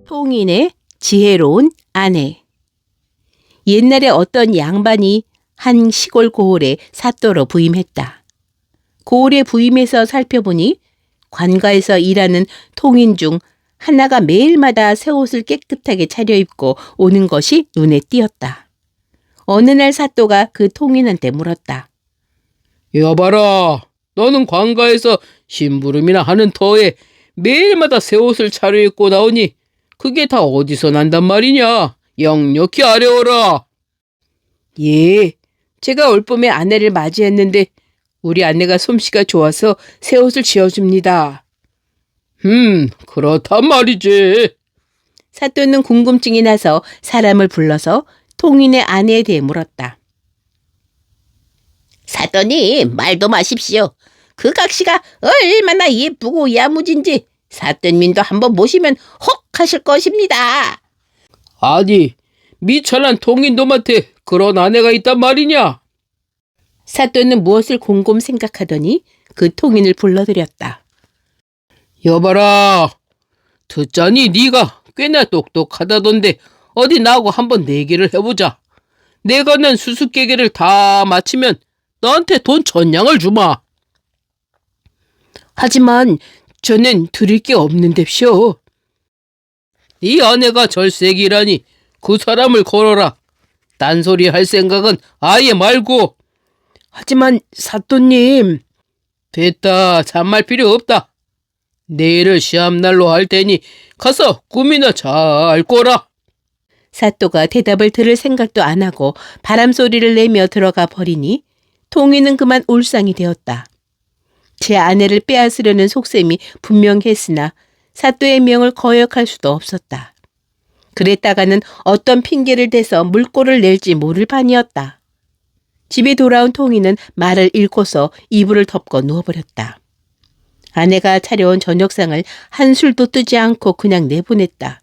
통인의 지혜로운 아내. 옛날에 어떤 양반이 한 시골 고을에 사또로 부임했다. 고을에 부임해서 살펴보니 관가에서 일하는 통인 중 하나가 매일마다 새 옷을 깨끗하게 차려입고 오는 것이 눈에 띄었다. 어느 날 사또가 그 통인한테 물었다. 여봐라, 너는 관가에서 심부름이나 하는 터에 매일마다 새 옷을 차려입고 나오니 그게 다 어디서 난단 말이냐? 역력히 아뢰어라. 예, 제가 올 봄에 아내를 맞이했는데 우리 아내가 솜씨가 좋아서 새 옷을 지어줍니다. 그렇단 말이지. 사또는 궁금증이 나서 사람을 불러서 통인의 아내에 대해 물었다. 사또님, 말도 마십시오. 그 각시가 얼마나 예쁘고 야무진지 사또님도 한번 모시면 혹 하실 것입니다. 아니, 미천한 통인놈한테 그런 아내가 있단 말이냐? 사또는 무엇을 곰곰 생각하더니 그 통인을 불러들였다. 여봐라, 듣자니 네가 꽤나 똑똑하다던데 어디 나하고 한번 내기를 해보자. 내가 낸 수수께끼를 다 맞히면 너한테 돈 1000냥을 주마. 하지만 저는 드릴 게 없는데쇼. 네 아내가 절세기라니 그 사람을 걸어라. 딴소리 할 생각은 아예 말고. 하지만 사또님. 됐다, 잔말 필요 없다. 내일을 시합날로 할 테니 가서 꿈이나 잘 꿔라. 사또가 대답을 들을 생각도 안 하고 바람소리를 내며 들어가 버리니 통인은 그만 울상이 되었다. 제 아내를 빼앗으려는 속셈이 분명했으나 사또의 명을 거역할 수도 없었다. 그랬다가는 어떤 핑계를 대서 물꼬를 낼지 모를 판이었다. 집에 돌아온 통인은 말을 잃고서 이불을 덮고 누워버렸다. 아내가 차려온 저녁상을 한술도 뜨지 않고 그냥 내보냈다.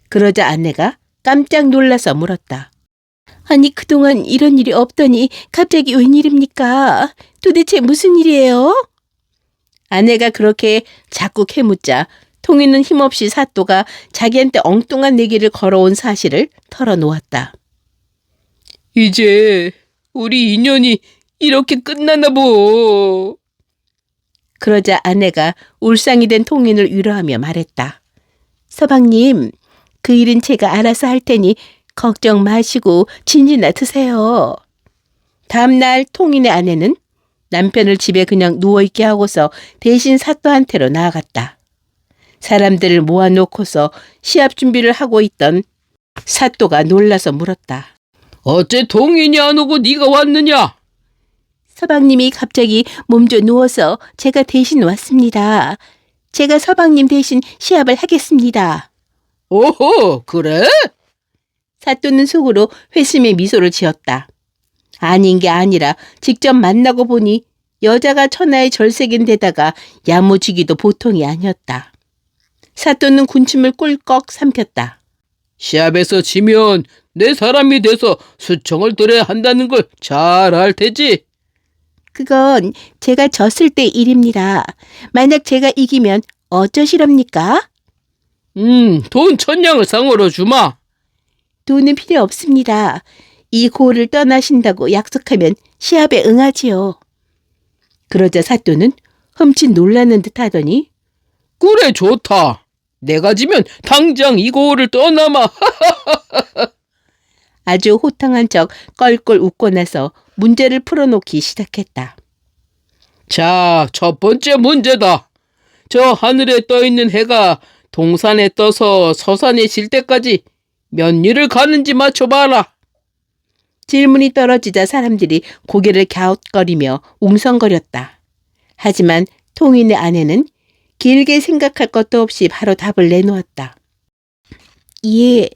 그러자 아내가 깜짝 놀라서 물었다. 아니, 그동안 이런 일이 없더니 갑자기 웬일입니까? 도대체 무슨 일이에요? 아내가 그렇게 자꾸 캐묻자 통인은 힘없이 사또가 자기한테 엉뚱한 내기를 걸어온 사실을 털어놓았다. 이제 우리 인연이 이렇게 끝났나 보. 그러자 아내가 울상이 된 통인을 위로하며 말했다. 서방님, 그 일은 제가 알아서 할 테니 걱정 마시고 진지나 드세요. 다음 날 통인의 아내는 남편을 집에 그냥 누워있게 하고서 대신 사또한테로 나아갔다. 사람들을 모아놓고서 시합 준비를 하고 있던 사또가 놀라서 물었다. 어째 통인이 안 오고 네가 왔느냐? 서방님이 갑자기 몸져 누워서 제가 대신 왔습니다. 제가 서방님 대신 시합을 하겠습니다. 오호, 그래? 사또는 속으로 회심의 미소를 지었다. 아닌 게 아니라 직접 만나고 보니 여자가 천하의 절색인데다가 야무지기도 보통이 아니었다. 사또는 군침을 꿀꺽 삼켰다. 시합에서 지면 내 사람이 돼서 수청을 들여야 한다는 걸 잘 알 테지. 그건 제가 졌을 때 일입니다. 만약 제가 이기면 어쩌시렵니까? 돈 1000냥을 상으로 주마. 돈은 필요 없습니다. 이 고을을 떠나신다고 약속하면 시합에 응하지요. 그러자 사또는 흠칫 놀라는 듯 하더니 그래, 좋다. 내가 지면 당장 이 고을을 떠나마. 아주 호탕한 척 껄껄 웃고 나서 문제를 풀어놓기 시작했다. 자, 첫 번째 문제다. 저 하늘에 떠있는 해가 동산에 떠서 서산에 질 때까지 몇 리를 가는지 맞춰봐라. 질문이 떨어지자 사람들이 고개를 갸웃거리며 웅성거렸다. 하지만 통인의 아내는 길게 생각할 것도 없이 바로 답을 내놓았다. 예,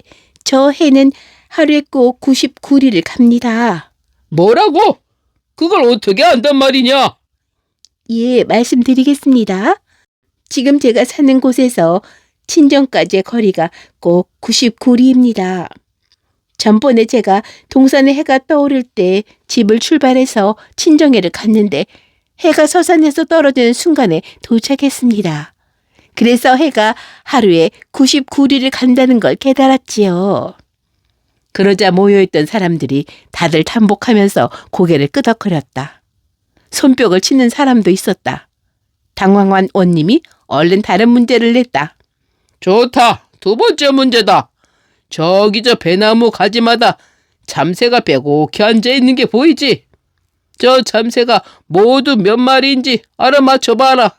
저 해는 하루에 꼭 99리를 갑니다. 뭐라고? 그걸 어떻게 안단 말이냐? 예, 말씀드리겠습니다. 지금 제가 사는 곳에서 친정까지의 거리가 꼭 99리입니다. 전번에 제가 동산에 해가 떠오를 때 집을 출발해서 친정에를 갔는데 해가 서산에서 떨어지는 순간에 도착했습니다. 그래서 해가 하루에 99리를 간다는 걸 깨달았지요. 그러자 모여있던 사람들이 다들 tam복하면서 고개를 끄덕거렸다. 손뼉을 치는 사람도 있었다. 당황한 원님이 얼른 다른 문제를 냈다. 좋다. 두 번째 문제다. 저기 저 배나무 가지마다 참새가 빼곡히 앉아있는 게 보이지? 저 참새가 모두 몇 마리인지 알아맞혀봐라.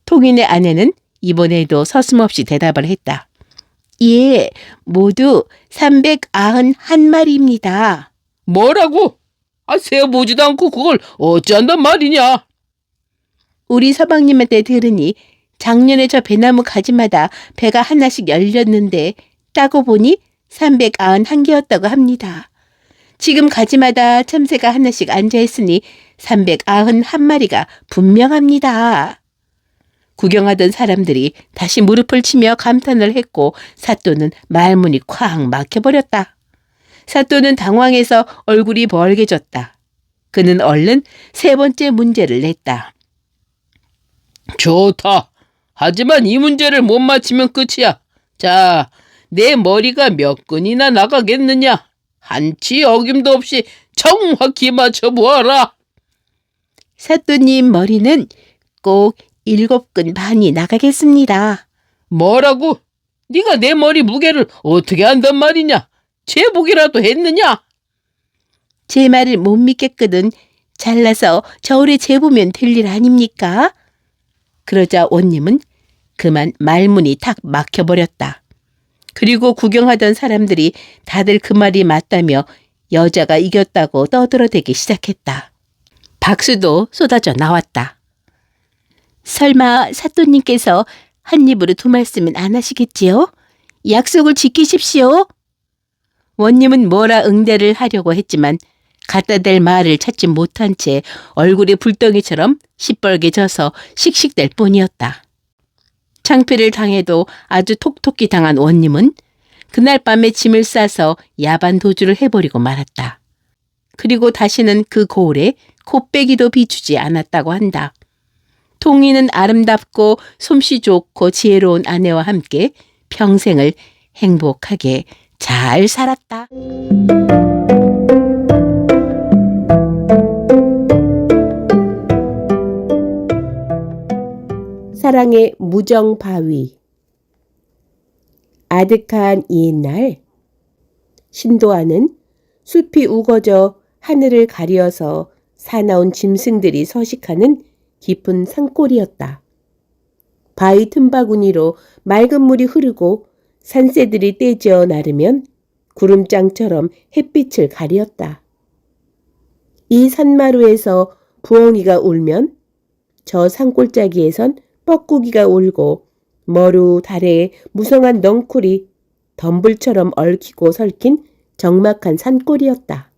통인의 아내는 이번에도 서슴없이 대답을 했다. 예, 모두 391마리입니다. 뭐라고? 세어보지도 않고 그걸 어찌한단 말이냐? 우리 서방님한테 들으니 작년에 저 배나무 가지마다 배가 하나씩 열렸는데 따고 보니 391개였다고 합니다. 지금 가지마다 참새가 하나씩 앉아있으니 391마리가 분명합니다. 구경하던 사람들이 다시 무릎을 치며 감탄을 했고 사또는 말문이 콱 막혀버렸다. 사또는 당황해서 얼굴이 벌개졌다. 그는 얼른 세 번째 문제를 냈다. 좋다. 하지만 이 문제를 못 맞히면 끝이야. 자, 내 머리가 몇 근이나 나가겠느냐? 한치 어김도 없이 정확히 맞춰보아라. 사또님 머리는 꼭 7근 반이 나가겠습니다. 뭐라고? 네가 내 머리 무게를 어떻게 안단 말이냐? 재보기라도 했느냐? 제 말을 못 믿겠거든 잘라서 저울에 재보면 될 일 아닙니까? 그러자 원님은 그만 말문이 탁 막혀버렸다. 그리고 구경하던 사람들이 다들 그 말이 맞다며 여자가 이겼다고 떠들어대기 시작했다. 박수도 쏟아져 나왔다. 설마 사또님께서 한 입으로 두 말씀은 안 하시겠지요? 약속을 지키십시오. 원님은 뭐라 응대를 하려고 했지만 갖다 댈 말을 찾지 못한 채 얼굴이 불덩이처럼 시뻘게 져서 씩씩댈 뿐이었다. 창피를 당해도 아주 톡톡히 당한 원님은 그날 밤에 짐을 싸서 야반 도주를 해버리고 말았다. 그리고 다시는 그 고을에 코빼기도 비추지 않았다고 한다. 통이는 아름답고 솜씨 좋고 지혜로운 아내와 함께 평생을 행복하게 잘 살았다. 사랑의 무정바위. 아득한 옛날 신도안은 숲이 우거져 하늘을 가리어서 사나운 짐승들이 서식하는 깊은 산골이었다. 바위 틈바구니로 맑은 물이 흐르고 산새들이 떼지어 나르면 구름장처럼 햇빛을 가리었다. 이 산마루에서 부엉이가 울면 저 산골짜기에선 뻐꾸기가 울고 머루 다래에 무성한 넝쿨이 덤불처럼 얽히고 설킨 적막한 산골이었다.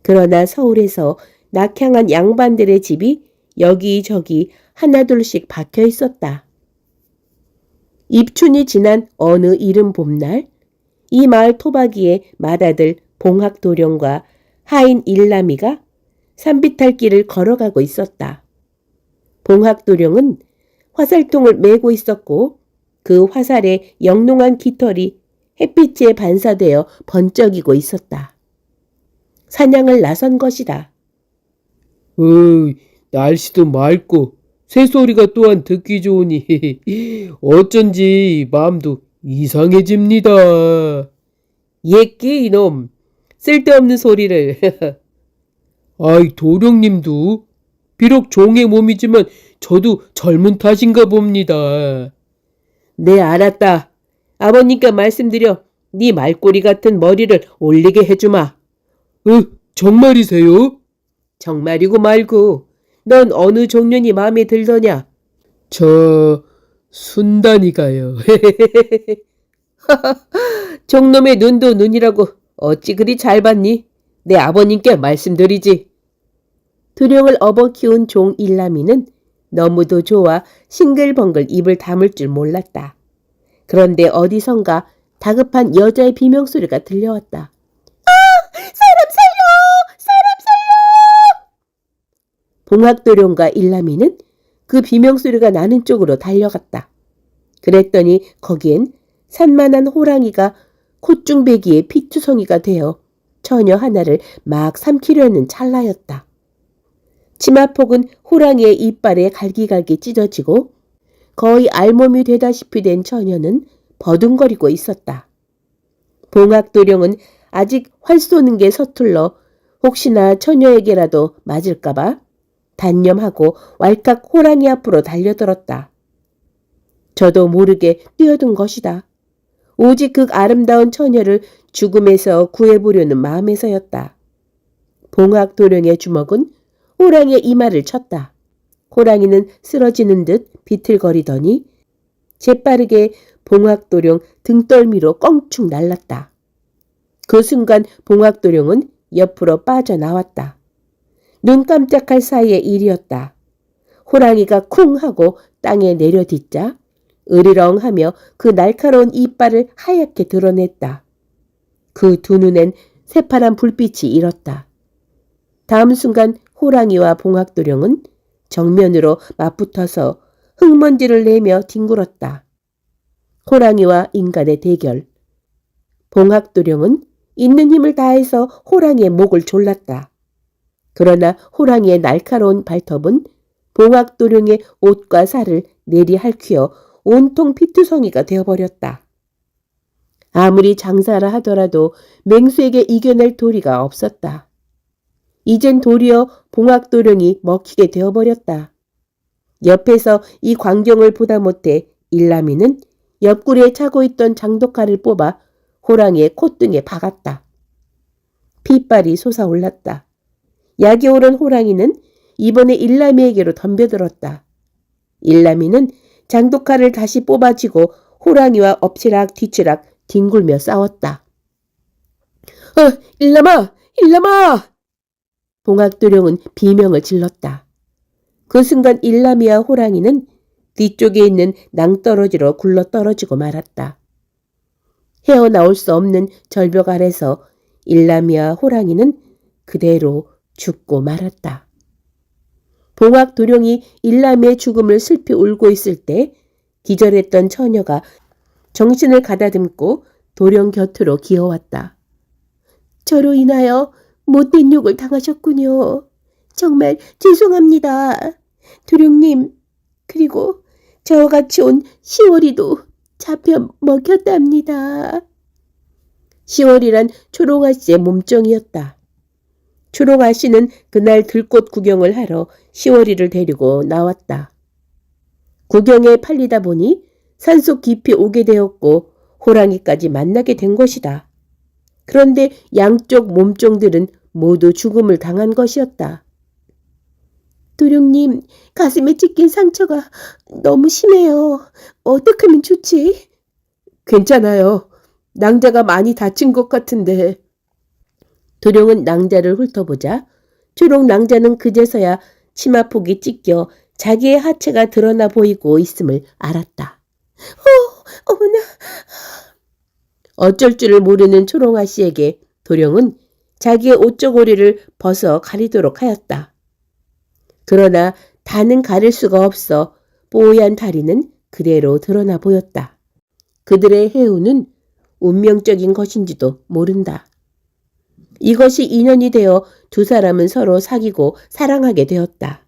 그러나 서울에서 낙향한 양반들의 집이 여기저기 하나둘씩 박혀 있었다. 입춘이 지난 어느 이른 봄날 이 마을 토박이의 맏아들 봉학도령과 하인 일남이가 산비탈길을 걸어가고 있었다. 봉학도령은 화살통을 메고 있었고 그 화살에 영롱한 깃털이 햇빛에 반사되어 번쩍이고 있었다. 사냥을 나선 것이다. 날씨도 맑고 새소리가 또한 듣기 좋으니 어쩐지 마음도 이상해집니다. 예끼 이놈, 쓸데없는 소리를. 도령님도 비록 종의 몸이지만 저도 젊은 탓인가 봅니다. 네, 알았다. 아버님께 말씀드려 네 말꼬리 같은 머리를 올리게 해주마. 정말이세요? 정말이고 말고 넌 어느 종년이 마음에 들더냐? 저 순단이가요. 종놈의 눈도 눈이라고 어찌 그리 잘 봤니? 내 아버님께 말씀드리지. 두령을 업어 키운 종 일남이는 너무도 좋아 싱글벙글 입을 다물 줄 몰랐다. 그런데 어디선가 다급한 여자의 비명소리가 들려왔다. 봉학도령과 일남이는 그 비명소리가 나는 쪽으로 달려갔다. 그랬더니 거기엔 산만한 호랑이가 콧중배기에 피투성이가 되어 처녀 하나를 막 삼키려는 찰나였다. 치마폭은 호랑이의 이빨에 갈기갈기 찢어지고 거의 알몸이 되다시피 된 처녀는 버둥거리고 있었다. 봉학도령은 아직 활 쏘는 게 서툴러 혹시나 처녀에게라도 맞을까봐 단념하고 왈칵 호랑이 앞으로 달려들었다. 저도 모르게 뛰어든 것이다. 오직 그 아름다운 처녀를 죽음에서 구해보려는 마음에서였다. 봉학도령의 주먹은 호랑이의 이마를 쳤다. 호랑이는 쓰러지는 듯 비틀거리더니 재빠르게 봉학도령 등떨미로 껑충 날랐다. 그 순간 봉학도령은 옆으로 빠져나왔다. 눈 깜짝할 사이의 일이었다. 호랑이가 쿵 하고 땅에 내려딛자 으리렁하며 그 날카로운 이빨을 하얗게 드러냈다. 그 두 눈엔 새파란 불빛이 일었다. 다음 순간 호랑이와 봉학도령은 정면으로 맞붙어서 흙먼지를 내며 뒹굴었다. 호랑이와 인간의 대결. 봉학도령은 있는 힘을 다해서 호랑이의 목을 졸랐다. 그러나 호랑이의 날카로운 발톱은 봉학도령의 옷과 살을 내리핥히어 온통 피투성이가 되어버렸다. 아무리 장사라 하더라도 맹수에게 이겨낼 도리가 없었다. 이젠 도리어 봉학도령이 먹히게 되어버렸다. 옆에서 이 광경을 보다 못해 일남이는 옆구리에 차고 있던 장독칼을 뽑아 호랑이의 콧등에 박았다. 핏발이 솟아올랐다. 약이 오른 호랑이는 이번에 일남이에게로 덤벼들었다. 일남이는 장독칼을 다시 뽑아쥐고 호랑이와 엎치락 뒤치락 뒹굴며 싸웠다. 일남아! 일남아! 봉학도령은 비명을 질렀다. 그 순간 일남이와 호랑이는 뒤쪽에 있는 낭떠러지로 굴러떨어지고 말았다. 헤어나올 수 없는 절벽 아래서 일남이와 호랑이는 그대로 죽고 말았다. 봉학도령이 일남이의 죽음을 슬피 울고 있을 때 기절했던 처녀가 정신을 가다듬고 도령 곁으로 기어왔다. 저로 인하여 못된 욕을 당하셨군요. 정말 죄송합니다. 도령님, 그리고 저와 같이 온 시월이도 잡혀 먹혔답니다. 시월이란 초롱아씨의 몸종이었다. 초롱아씨는 그날 들꽃 구경을 하러 시월이를 데리고 나왔다. 구경에 팔리다 보니 산속 깊이 오게 되었고 호랑이까지 만나게 된 것이다. 그런데 양쪽 몸종들은 모두 죽음을 당한 것이었다. 도령님, 가슴에 찢긴 상처가 너무 심해요. 어떻게 하면 좋지? 괜찮아요. 낭자가 많이 다친 것 같은데. 도령은 낭자를 훑어보자 초록 낭자는 그제서야 치마폭이 찢겨 자기의 하체가 드러나 보이고 있음을 알았다. 어머나. 어쩔 줄을 모르는 초롱아 씨에게 도령은 자기의 옷저고리를 벗어 가리도록 하였다. 그러나 다는 가릴 수가 없어 뽀얀 다리는 그대로 드러나 보였다. 그들의 해우는 운명적인 것인지도 모른다. 이것이 인연이 되어 두 사람은 서로 사귀고 사랑하게 되었다.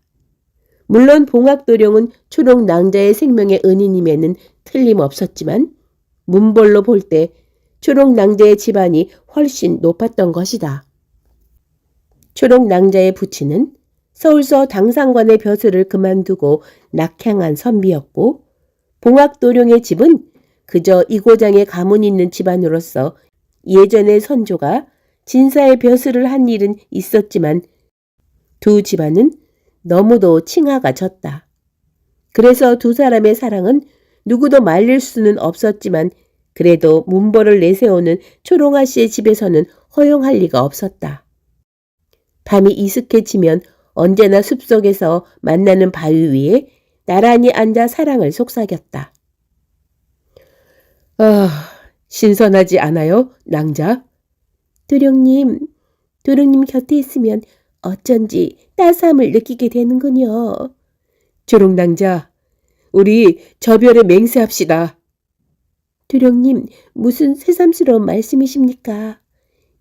물론 봉학도령은 초록 낭자의 생명의 은인임에는 틀림없었지만 문벌로 볼 때 초록 낭자의 집안이 훨씬 높았던 것이다. 초록 낭자의 부친은 서울서 당상관의 벼슬을 그만두고 낙향한 선비였고 봉학도령의 집은 그저 이고장의 가문 있는 집안으로서 예전의 선조가 진사의 벼슬을 한 일은 있었지만 두 집안은 너무도 칭하가 졌다. 그래서 두 사람의 사랑은 누구도 말릴 수는 없었지만 그래도 문벌을 내세우는 초롱아 씨의 집에서는 허용할 리가 없었다. 밤이 이슥해지면 언제나 숲속에서 만나는 바위 위에 나란히 앉아 사랑을 속삭였다. 신선하지 않아요, 낭자? 도령님 곁에 있으면 어쩐지 따스함을 느끼게 되는군요. 초록낭자, 우리 저별에 맹세합시다. 도령님, 무슨 새삼스러운 말씀이십니까?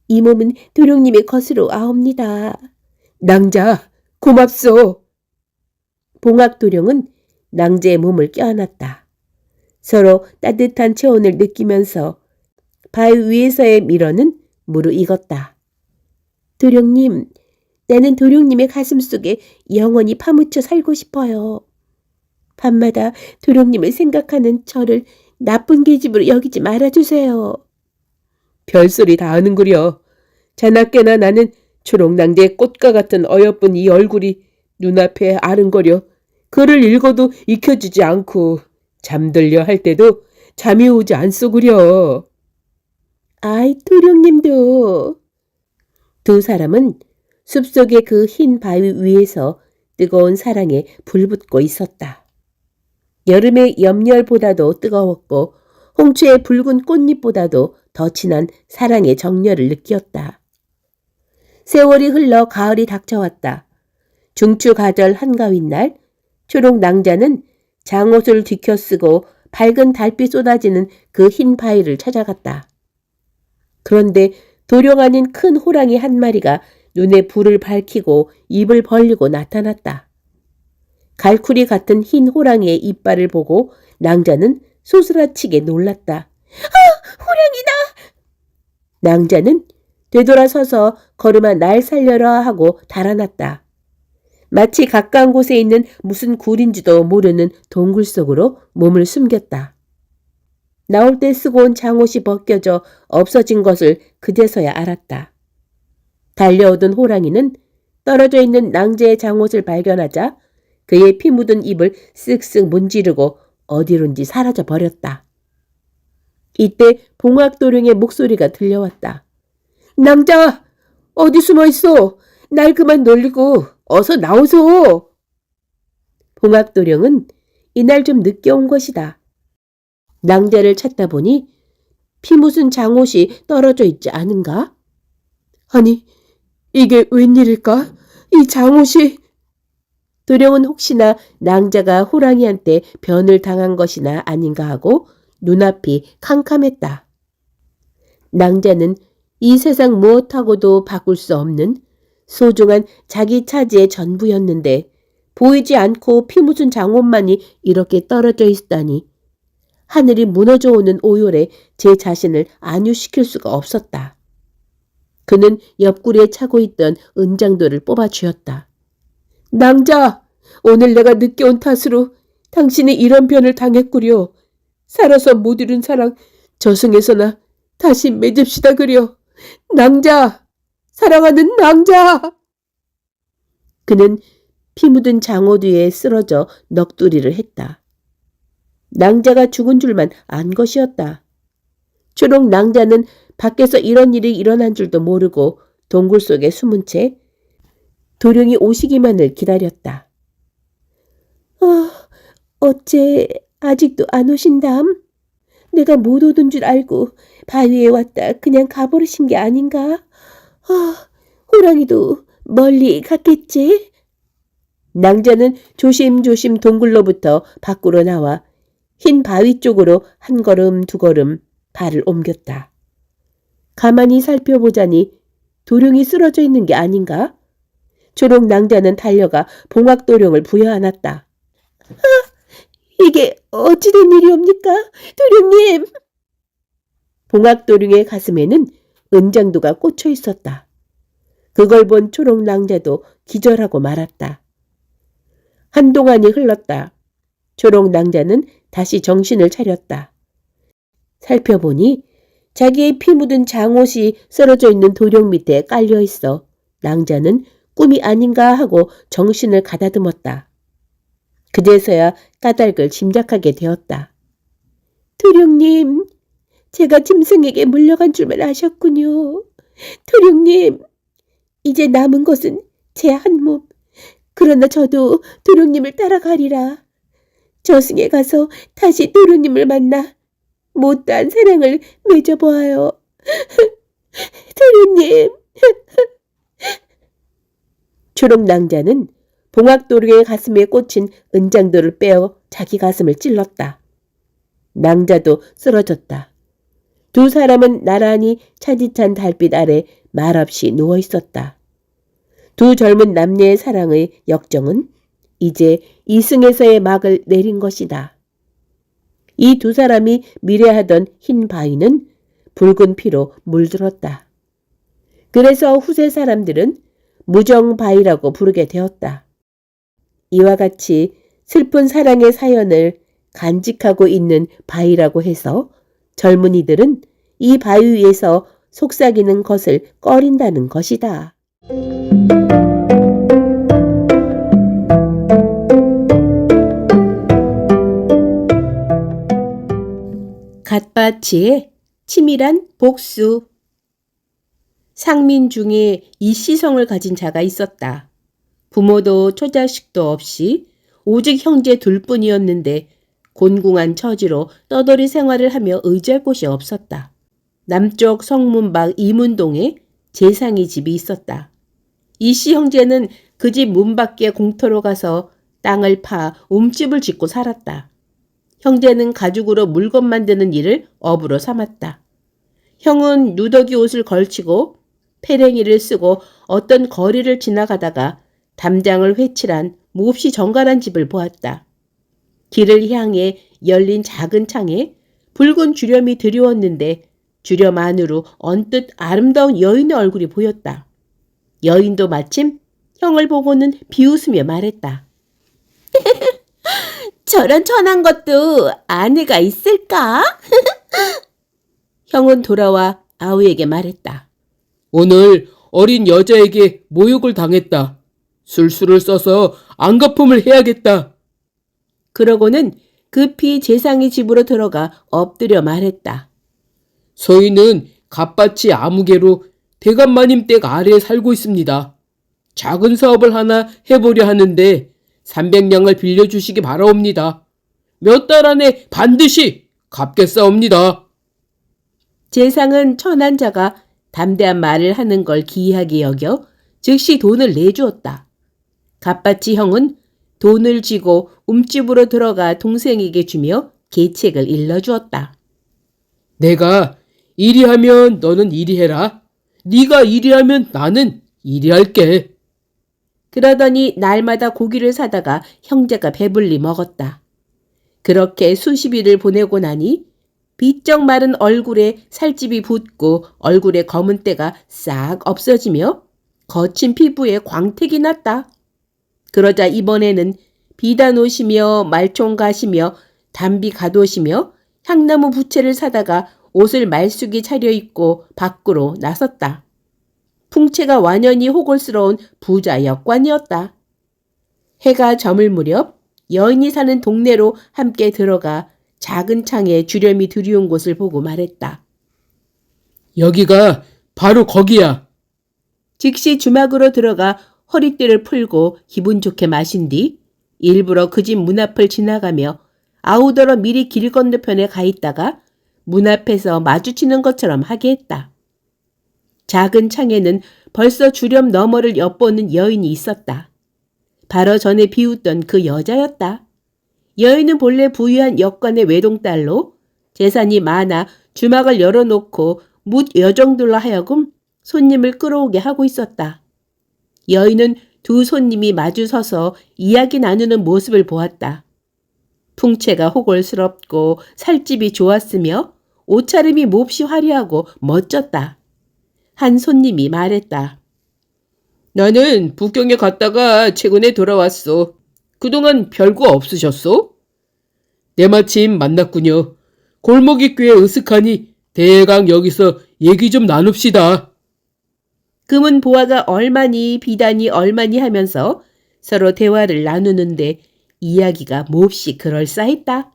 이 몸은 도령님의 것으로 아옵니다. 낭자, 고맙소. 봉학도령은 낭자의 몸을 껴안았다. 서로 따뜻한 체온을 느끼면서 바위 위에서의 밀어는 무르익었다. 도령님, 나는 도령님의 가슴 속에 영원히 파묻혀 살고 싶어요. 밤마다 도령님을 생각하는 저를 나쁜 계집으로 여기지 말아주세요. 별소리 다 하는구려. 자나깨나 나는 초록낭자의 꽃과 같은 어여쁜 이 얼굴이 눈앞에 아른거려 글을 읽어도 익혀지지 않고 잠들려 할 때도 잠이 오지 않소구려. 아이, 도령님도. 두 사람은 숲속의 그 흰 바위 위에서 뜨거운 사랑에 불붙고 있었다. 여름의 염열보다도 뜨거웠고 홍초의 붉은 꽃잎보다도 더 진한 사랑의 정열을 느꼈다. 세월이 흘러 가을이 닥쳐왔다. 중추가절 한가윈 날 초록 낭자는 장옷을 뒤켜쓰고 밝은 달빛 쏟아지는 그 흰 바위를 찾아갔다. 그런데 도령 아닌 큰 호랑이 한 마리가 눈에 불을 밝히고 입을 벌리고 나타났다. 갈쿠리 같은 흰 호랑이의 이빨을 보고 낭자는 소스라치게 놀랐다. 아! 호랑이다! 낭자는 되돌아서서 걸음아 날 살려라 하고 달아났다. 마치 가까운 곳에 있는 무슨 굴인지도 모르는 동굴 속으로 몸을 숨겼다. 나올 때 쓰고 온 장옷이 벗겨져 없어진 것을 그제서야 알았다. 달려오던 호랑이는 떨어져 있는 낭자의 장옷을 발견하자 그의 피 묻은 입을 쓱쓱 문지르고 어디론지 사라져 버렸다. 이때 봉학도령의 목소리가 들려왔다. 낭자! 어디 숨어 있어? 날 그만 놀리고 어서 나오소! 봉학도령은 이날 좀 늦게 온 것이다. 낭자를 찾다 보니 피 묻은 장옷이 떨어져 있지 않은가? 아니, 이게 웬일일까? 이 장옷이... 도령은 혹시나 낭자가 호랑이한테 변을 당한 것이나 아닌가 하고 눈앞이 캄캄했다. 낭자는 이 세상 무엇하고도 바꿀 수 없는 소중한 자기 차지의 전부였는데 보이지 않고 피 묻은 장옷만이 이렇게 떨어져 있다니 하늘이 무너져 오는 오열에 제 자신을 안유시킬 수가 없었다. 그는 옆구리에 차고 있던 은장도를 뽑아주었다. 낭자! 오늘 내가 늦게 온 탓으로 당신이 이런 변을 당했구려. 살아서 못 이룬 사랑 저승에서나 다시 맺읍시다 그려. 낭자! 사랑하는 낭자! 그는 피 묻은 장옷 위에 쓰러져 넋두리를 했다. 낭자가 죽은 줄만 안 것이었다. 초록 낭자는 밖에서 이런 일이 일어난 줄도 모르고 동굴 속에 숨은 채 도령이 오시기만을 기다렸다. 어째 아직도 안 오신담? 내가 못 오던 줄 알고 바위에 왔다 그냥 가버리신 게 아닌가? 호랑이도 멀리 갔겠지? 낭자는 조심조심 동굴로부터 밖으로 나와 흰 바위 쪽으로 한 걸음 두 걸음 발을 옮겼다. 가만히 살펴보자니 도령이 쓰러져 있는 게 아닌가? 초록 낭자는 달려가 봉학도령을 부여안았다. 이게 어찌된 일이옵니까? 도령님! 봉학도령의 가슴에는 은장도가 꽂혀 있었다. 그걸 본 초록 낭자도 기절하고 말았다. 한동안이 흘렀다. 초록 낭자는 다시 정신을 차렸다. 살펴보니 자기의 피 묻은 장옷이 쓰러져 있는 도령 밑에 깔려 있어 낭자는 꿈이 아닌가 하고 정신을 가다듬었다. 그제서야 까닭을 짐작하게 되었다. 도령님, 제가 짐승에게 물려간 줄만 아셨군요. 도령님, 이제 남은 것은 제 한 몸. 그러나 저도 도령님을 따라가리라. 저승에 가서 다시 도령님을 만나 못다한 사랑을 맺어보아요. 도련님. 초록 낭자는 봉학도령의 가슴에 꽂힌 은장도를 빼어 자기 가슴을 찔렀다. 낭자도 쓰러졌다. 두 사람은 나란히 차디찬 달빛 아래 말없이 누워 있었다. 두 젊은 남녀의 사랑의 역정은 이제 이승에서의 막을 내린 것이다. 이 두 사람이 미래하던 흰 바위는 붉은 피로 물들었다. 그래서 후세 사람들은 무정바위라고 부르게 되었다. 이와 같이 슬픈 사랑의 사연을 간직하고 있는 바위라고 해서 젊은이들은 이 바위 위에서 속삭이는 것을 꺼린다는 것이다. 갓바치의 치밀한 복수. 상민 중에 이시성을 가진 자가 있었다. 부모도 초자식도 없이 오직 형제 둘뿐이었는데 곤궁한 처지로 떠돌이 생활을 하며 의지할 곳이 없었다. 남쪽 성문 밖 이문동에 재상이 집이 있었다. 이씨 형제는 그 집 문 밖에 공터로 가서 땅을 파 움집을 짓고 살았다. 형제는 가죽으로 물건 만드는 일을 업으로 삼았다. 형은 누더기 옷을 걸치고 페랭이를 쓰고 어떤 거리를 지나가다가 담장을 회칠한 몹시 정갈한 집을 보았다. 길을 향해 열린 작은 창에 붉은 주렴이 드리웠는데 주렴 안으로 언뜻 아름다운 여인의 얼굴이 보였다. 여인도 마침 형을 보고는 비웃으며 말했다. 저런 천한 것도 아내가 있을까? 형은 돌아와 아우에게 말했다. 오늘 어린 여자에게 모욕을 당했다. 술수를 써서 안갚음을 해야겠다. 그러고는 급히 재상의 집으로 들어가 엎드려 말했다. 서인은 갓밭이 아무개로 대감마님 댁 아래에 살고 있습니다. 작은 사업을 하나 해보려 하는데 300냥을 빌려주시기 바라옵니다. 몇 달 안에 반드시 갚겠사옵니다. 재상은 천한 자가 담대한 말을 하는 걸 기이하게 여겨 즉시 돈을 내주었다. 갓바치 형은 돈을 쥐고 움집으로 들어가 동생에게 주며 계책을 일러주었다. 내가 이리 하면 너는 이리 해라. 네가 이리 하면 나는 이리 할게. 그러더니 날마다 고기를 사다가 형제가 배불리 먹었다. 그렇게 수십 일을 보내고 나니 비쩍 마른 얼굴에 살집이 붙고 얼굴에 검은 때가 싹 없어지며 거친 피부에 광택이 났다. 그러자 이번에는 비단 옷이며 말총 가시며 담비 갓옷이며 향나무 부채를 사다가 옷을 말쑥이 차려입고 밖으로 나섰다. 풍채가 완연히 호골스러운 부자 역관이었다. 해가 저물 무렵 여인이 사는 동네로 함께 들어가 작은 창에 주렴이 들이운 곳을 보고 말했다. 여기가 바로 거기야. 즉시 주막으로 들어가 허리띠를 풀고 기분 좋게 마신 뒤 일부러 그 집 문 앞을 지나가며 아우더러 미리 길 건너편에 가 있다가 문 앞에서 마주치는 것처럼 하게 했다. 작은 창에는 벌써 주렴 너머를 엿보는 여인이 있었다. 바로 전에 비웃던 그 여자였다. 여인은 본래 부유한 역관의 외동딸로 재산이 많아 주막을 열어놓고 뭇 여정들로 하여금 손님을 끌어오게 하고 있었다. 여인은 두 손님이 마주 서서 이야기 나누는 모습을 보았다. 풍채가 호골스럽고 살집이 좋았으며 옷차림이 몹시 화려하고 멋졌다. 한 손님이 말했다. 나는 북경에 갔다가 최근에 돌아왔어. 그동안 별거 없으셨어? 때마침 만났군요. 골목이 꽤 으슥하니 대강 여기서 얘기 좀 나눕시다. 금은 보화가 얼마니 비단이 얼마니 하면서 서로 대화를 나누는데 이야기가 몹시 그럴싸했다.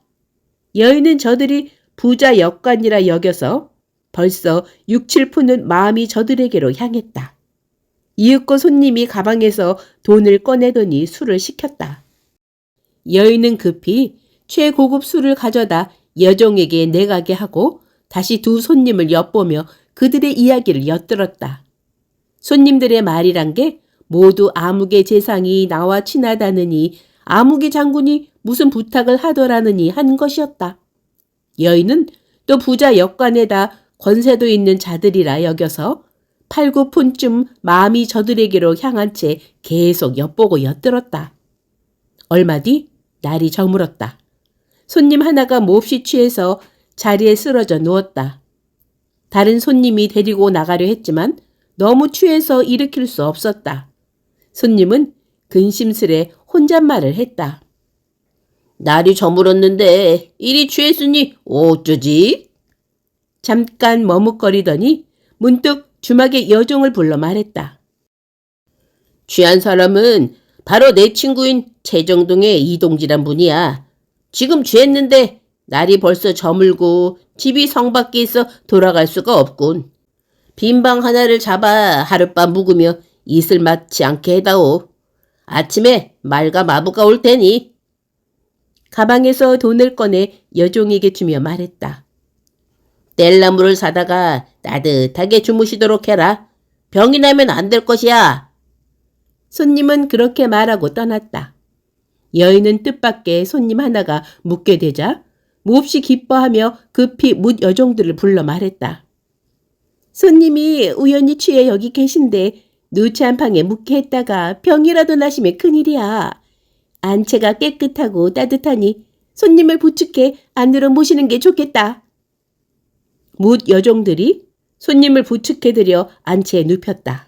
여인은 저들이 부자 역관이라 여겨서 벌써 6, 7푼은 마음이 저들에게로 향했다. 이윽고 손님이 가방에서 돈을 꺼내더니 술을 시켰다. 여인은 급히 최고급 술을 가져다 여종에게 내가게 하고 다시 두 손님을 엿보며 그들의 이야기를 엿들었다. 손님들의 말이란 게 모두 아무개 재상이 나와 친하다느니 아무개 장군이 무슨 부탁을 하더라느니 한 것이었다. 여인은 또 부자 역관에다 권세도 있는 자들이라 여겨서 팔구푼쯤 마음이 저들에게로 향한 채 계속 엿보고 엿들었다. 얼마 뒤 날이 저물었다. 손님 하나가 몹시 취해서 자리에 쓰러져 누웠다. 다른 손님이 데리고 나가려 했지만 너무 취해서 일으킬 수 없었다. 손님은 근심스레 혼잣말을 했다. 날이 저물었는데 이리 취했으니 어쩌지? 잠깐 머뭇거리더니 문득 주막에 여종을 불러 말했다. 취한 사람은 바로 내 친구인 최정동의 이동지란 분이야. 지금 취했는데 날이 벌써 저물고 집이 성 밖에 있어 돌아갈 수가 없군. 빈 방 하나를 잡아 하룻밤 묵으며 이슬 맞지 않게 해다오. 아침에 말과 마부가 올 테니. 가방에서 돈을 꺼내 여종에게 주며 말했다. 뗄나무를 사다가 따뜻하게 주무시도록 해라. 병이 나면 안 될 것이야. 손님은 그렇게 말하고 떠났다. 여인은 뜻밖의 손님 하나가 묵게 되자 몹시 기뻐하며 급히 뭇 여종들을 불러 말했다. 손님이 우연히 취해 여기 계신데 누추한 방에 묵게 했다가 병이라도 나시면 큰일이야. 안채가 깨끗하고 따뜻하니 손님을 부축해 안으로 모시는 게 좋겠다. 뭇 여종들이 손님을 부축해들여 안채에 눕혔다.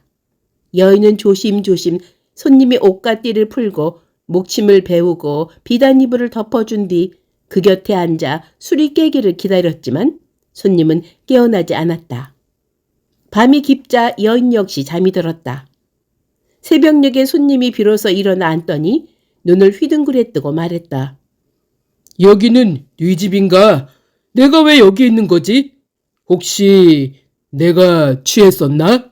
여인은 조심조심 손님의 옷과 띠를 풀고 목침을 베우고 비단이불을 덮어준 뒤 그 곁에 앉아 술이 깨기를 기다렸지만 손님은 깨어나지 않았다. 밤이 깊자 여인 역시 잠이 들었다. 새벽녘에 손님이 비로소 일어나 앉더니 눈을 휘둥그레 뜨고 말했다. 여기는 네 집인가? 내가 왜 여기 있는 거지? 혹시 내가 취했었나?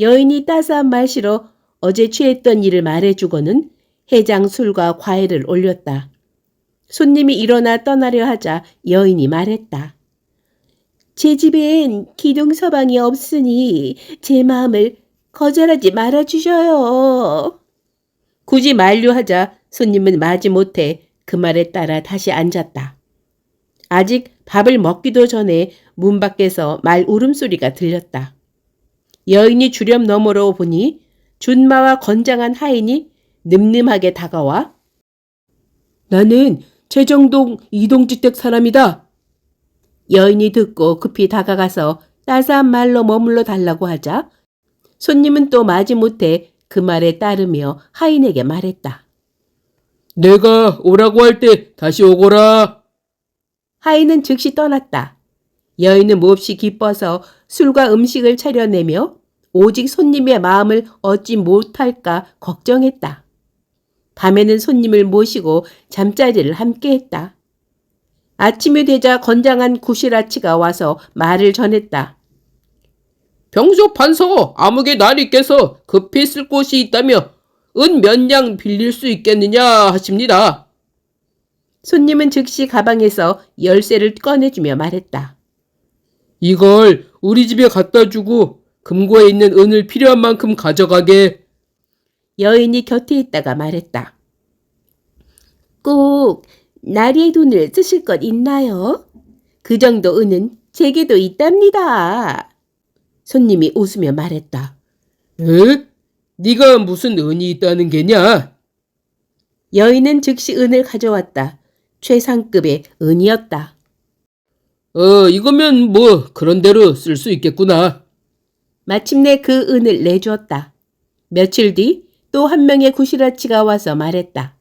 여인이 따스한 말씨로 어제 취했던 일을 말해주고는 해장 술과 과일을 올렸다. 손님이 일어나 떠나려 하자 여인이 말했다. 제 집엔 기둥서방이 없으니 제 마음을 거절하지 말아주셔요. 굳이 만류하자 손님은 마지못해 그 말에 따라 다시 앉았다. 아직 밥을 먹기도 전에 문 밖에서 말 울음소리가 들렸다. 여인이 주렴 너머로 보니 준마와 건장한 하인이 늠름하게 다가와 나는 최정동 이동주택 사람이다. 여인이 듣고 급히 다가가서 따스한 말로 머물러 달라고 하자 손님은 또 마지못해 그 말에 따르며 하인에게 말했다. 내가 오라고 할 때 다시 오거라. 하인은 즉시 떠났다. 여인은 몹시 기뻐서 술과 음식을 차려내며 오직 손님의 마음을 얻지 못할까 걱정했다. 밤에는 손님을 모시고 잠자리를 함께 했다. 아침이 되자 건장한 구실아치가 와서 말을 전했다. 병소 판서 아무개 날이께서 급히 쓸 곳이 있다며 은 몇 냥 빌릴 수 있겠느냐 하십니다. 손님은 즉시 가방에서 열쇠를 꺼내주며 말했다. 이걸 우리 집에 갖다 주고 금고에 있는 은을 필요한 만큼 가져가게. 여인이 곁에 있다가 말했다. 꼭 나리의 돈을 쓰실 것 있나요? 그 정도 은은 제게도 있답니다. 손님이 웃으며 말했다. 에? 네가 무슨 은이 있다는 게냐? 여인은 즉시 은을 가져왔다. 최상급의 은이었다. 이거면 뭐 그런 대로 쓸 수 있겠구나. 마침내 그 은을 내주었다. 며칠 뒤 또 한 명의 구실아치가 와서 말했다.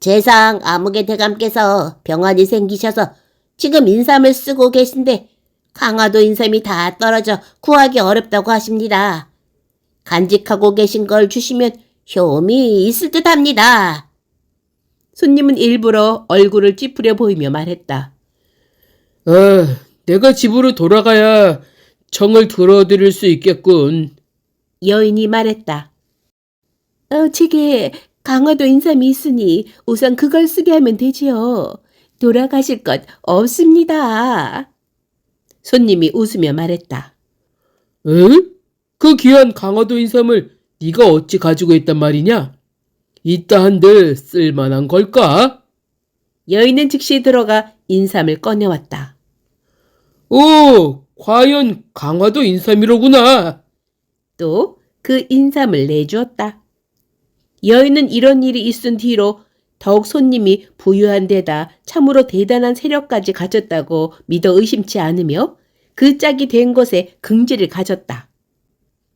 재상 아무개 대감께서 병환이 생기셔서 지금 인삼을 쓰고 계신데 강화도 인삼이 다 떨어져 구하기 어렵다고 하십니다. 간직하고 계신 걸 주시면 효험이 있을 듯합니다. 손님은 일부러 얼굴을 찌푸려 보이며 말했다. 내가 집으로 돌아가야 정을 들어드릴 수 있겠군. 여인이 말했다. 제게 강화도 인삼이 있으니 우선 그걸 쓰게 하면 되지요. 돌아가실 것 없습니다. 손님이 웃으며 말했다. 응? 그 귀한 강화도 인삼을 네가 어찌 가지고 있단 말이냐? 이따 한들 쓸만한 걸까? 여인은 즉시 들어가 인삼을 꺼내왔다. 오, 과연 강화도 인삼이로구나. 또 그 인삼을 내주었다. 여인은 이런 일이 있은 뒤로 더욱 손님이 부유한 데다 참으로 대단한 세력까지 가졌다고 믿어 의심치 않으며 그 짝이 된 것에 긍지를 가졌다.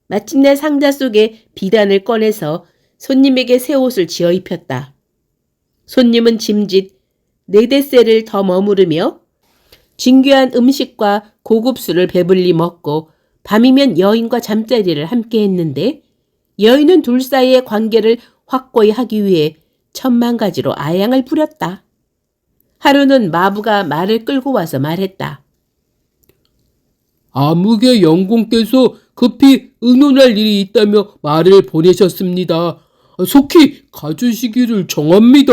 마침내 상자 속에 비단을 꺼내서 손님에게 새 옷을 지어 입혔다. 손님은 짐짓 4대새를 더 머무르며 진귀한 음식과 고급 술을 배불리 먹고 밤이면 여인과 잠자리를 함께 했는데 여인은 둘 사이의 관계를 확고히 하기 위해 천만 가지로 아양을 부렸다. 하루는 마부가 말을 끌고 와서 말했다. 암흑의 영공께서 급히 의논할 일이 있다며 말을 보내셨습니다. 속히 가주시기를 청합니다.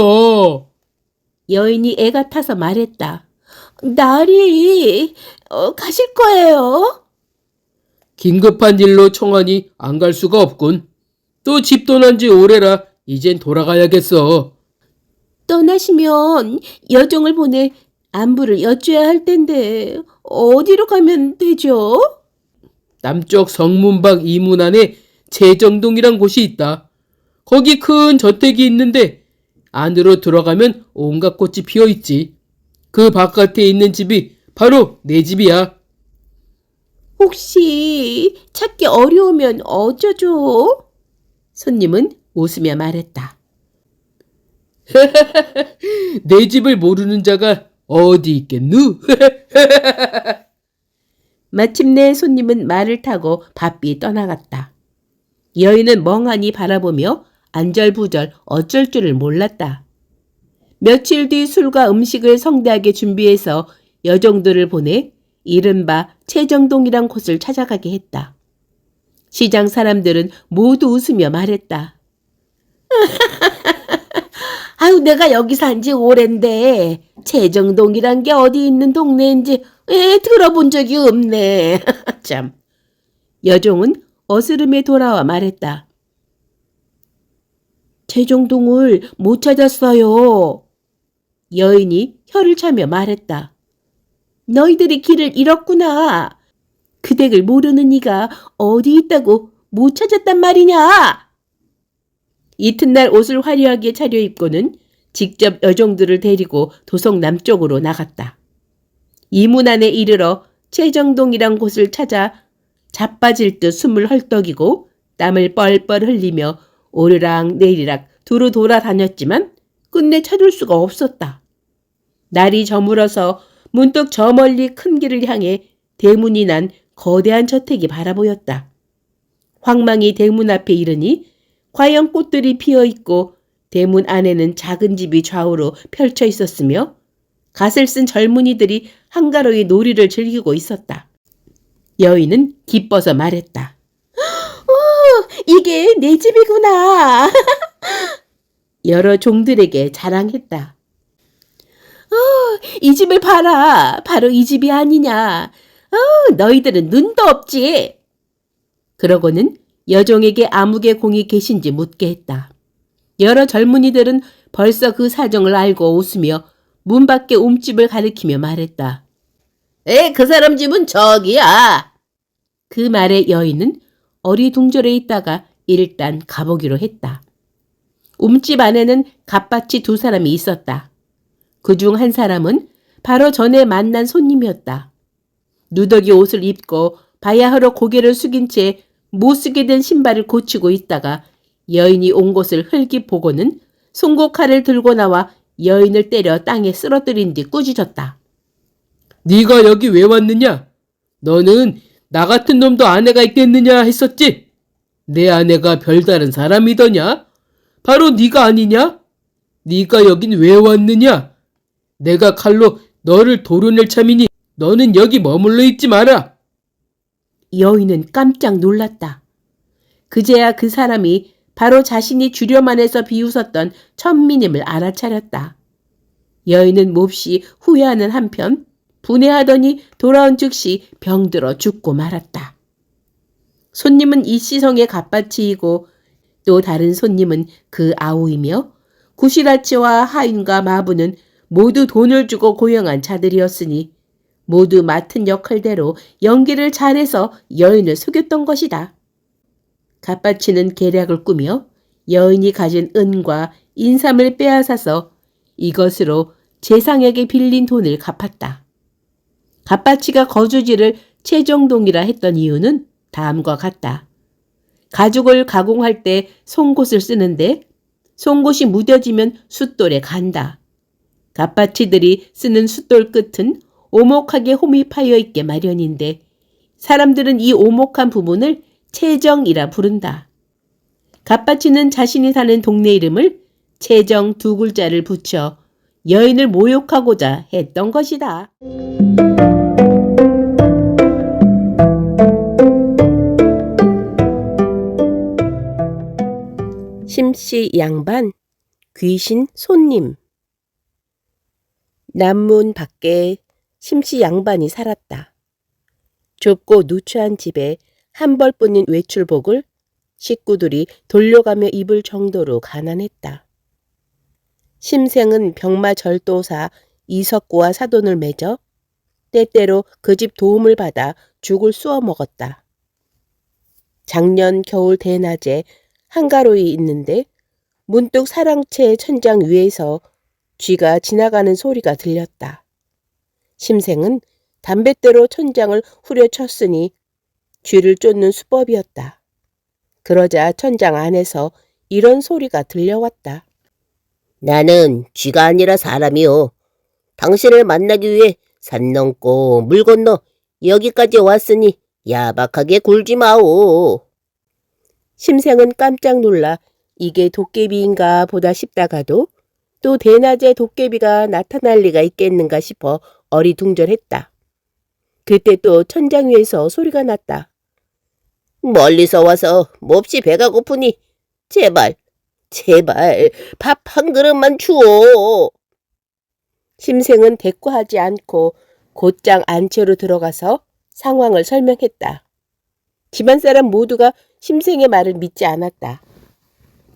여인이 애가 타서 말했다. 나리, 가실 거예요? 긴급한 일로 청하니 안 갈 수가 없군. 또 집 떠난 지 오래라 이젠 돌아가야겠어. 떠나시면 여종을 보내 안부를 여쭈어야 할 텐데 어디로 가면 되죠? 남쪽 성문 밖 이문 안에 재정동이란 곳이 있다. 거기 큰 저택이 있는데 안으로 들어가면 온갖 꽃이 피어 있지. 그 바깥에 있는 집이 바로 내 집이야. 혹시 찾기 어려우면 어쩌죠? 손님은 웃으며 말했다. 내 집을 모르는 자가 어디 있겠누? 마침내 손님은 말을 타고 바삐 떠나갔다. 여인은 멍하니 바라보며 안절부절 어쩔 줄을 몰랐다. 며칠 뒤 술과 음식을 성대하게 준비해서 여종들을 보내 이른바 채정동이란 곳을 찾아가게 했다. 시장 사람들은 모두 웃으며 말했다. 아유, 내가 여기 산 지 오랜데 채정동이란 게 어디 있는 동네인지 들어본 적이 없네. 참. 여종은 어스름에 돌아와 말했다. 채정동을 못 찾았어요. 여인이 혀를 차며 말했다. 너희들이 길을 잃었구나. 그 댁을 모르는 네가 어디 있다고 못 찾았단 말이냐. 이튿날 옷을 화려하게 차려입고는 직접 여종들을 데리고 도성 남쪽으로 나갔다. 이문 안에 이르러 채정동이란 곳을 찾아 자빠질 듯 숨을 헐떡이고 땀을 뻘뻘 흘리며 오르락 내리락 두루 돌아다녔지만 끝내 찾을 수가 없었다. 날이 저물어서 문득 저 멀리 큰 길을 향해 대문이 난 거대한 저택이 바라보였다. 황망이 대문 앞에 이르니 과연 꽃들이 피어있고 대문 안에는 작은 집이 좌우로 펼쳐 있었으며 갓을 쓴 젊은이들이 한가로이 놀이를 즐기고 있었다. 여인은 기뻐서 말했다. 이게 내 집이구나. 여러 종들에게 자랑했다. 이 집을 봐라. 바로 이 집이 아니냐. 너희들은 눈도 없지. 그러고는 여종에게 암흑의 공이 계신지 묻게 했다. 여러 젊은이들은 벌써 그 사정을 알고 웃으며 문 밖의 움집을 가리키며 말했다. 그 사람 집은 저기야. 그 말에 여인은 어리둥절해 있다가 일단 가보기로 했다. 움집 안에는 갑밭이 2사람이 있었다. 그중 한 사람은 바로 전에 만난 손님이었다. 누더기 옷을 입고 바야흐로 고개를 숙인 채 못쓰게 된 신발을 고치고 있다가 여인이 온 곳을 흘기 보고는 송곳칼을 들고 나와 여인을 때려 땅에 쓰러뜨린 뒤 꾸짖었다. 네가 여기 왜 왔느냐? 너는 나 같은 놈도 아내가 있겠느냐 했었지? 내 아내가 별다른 사람이더냐? 바로 네가 아니냐? 네가 여긴 왜 왔느냐? 내가 칼로 너를 도려낼 참이니 너는 여기 머물러 있지 마라. 여인은 깜짝 놀랐다. 그제야 그 사람이 바로 자신이 주렴 안에서 비웃었던 천민임을 알아차렸다. 여인은 몹시 후회하는 한편 분해하더니 돌아온 즉시 병들어 죽고 말았다. 손님은 이 시성의 갓바치이고 또 다른 손님은 그 아우이며 구시라치와 하인과 마부는 모두 돈을 주고 고용한 자들이었으니 모두 맡은 역할대로 연기를 잘해서 여인을 속였던 것이다. 갓바치는 계략을 꾸며 여인이 가진 은과 인삼을 빼앗아서 이것으로 재상에게 빌린 돈을 갚았다. 갓바치가 거주지를 채정동이라 했던 이유는 다음과 같다. 가죽을 가공할 때 송곳을 쓰는데 송곳이 무뎌지면 숫돌에 간다. 갓바치들이 쓰는 숫돌 끝은 오목하게 홈이 파여 있게 마련인데 사람들은 이 오목한 부분을 채정이라 부른다. 갓바치는 자신이 사는 동네 이름을 채정 두 글자를 붙여 여인을 모욕하고자 했던 것이다. 심씨 양반, 귀신 손님. 남문 밖에 심씨 양반이 살았다. 좁고 누추한 집에 한 벌뿐인 외출복을 식구들이 돌려가며 입을 정도로 가난했다. 심생은 병마절도사 이석구와 사돈을 맺어 때때로 그 집 도움을 받아 죽을 쑤어 먹었다. 작년 겨울 대낮에 한가로이 있는데 문득 사랑채 천장 위에서 쥐가 지나가는 소리가 들렸다. 심생은 담뱃대로 천장을 후려쳤으니 쥐를 쫓는 수법이었다. 그러자 천장 안에서 이런 소리가 들려왔다. 나는 쥐가 아니라 사람이요. 당신을 만나기 위해 산 넘고 물 건너 여기까지 왔으니 야박하게 굴지 마오. 심생은 깜짝 놀라 이게 도깨비인가 보다 싶다가도 또 대낮에 도깨비가 나타날 리가 있겠는가 싶어 어리둥절했다. 그때 또 천장 위에서 소리가 났다. 멀리서 와서 몹시 배가 고프니 제발 밥 한 그릇만 주오. 심생은 대꾸하지 않고 곧장 안채로 들어가서 상황을 설명했다. 집안 사람 모두가 심생의 말을 믿지 않았다.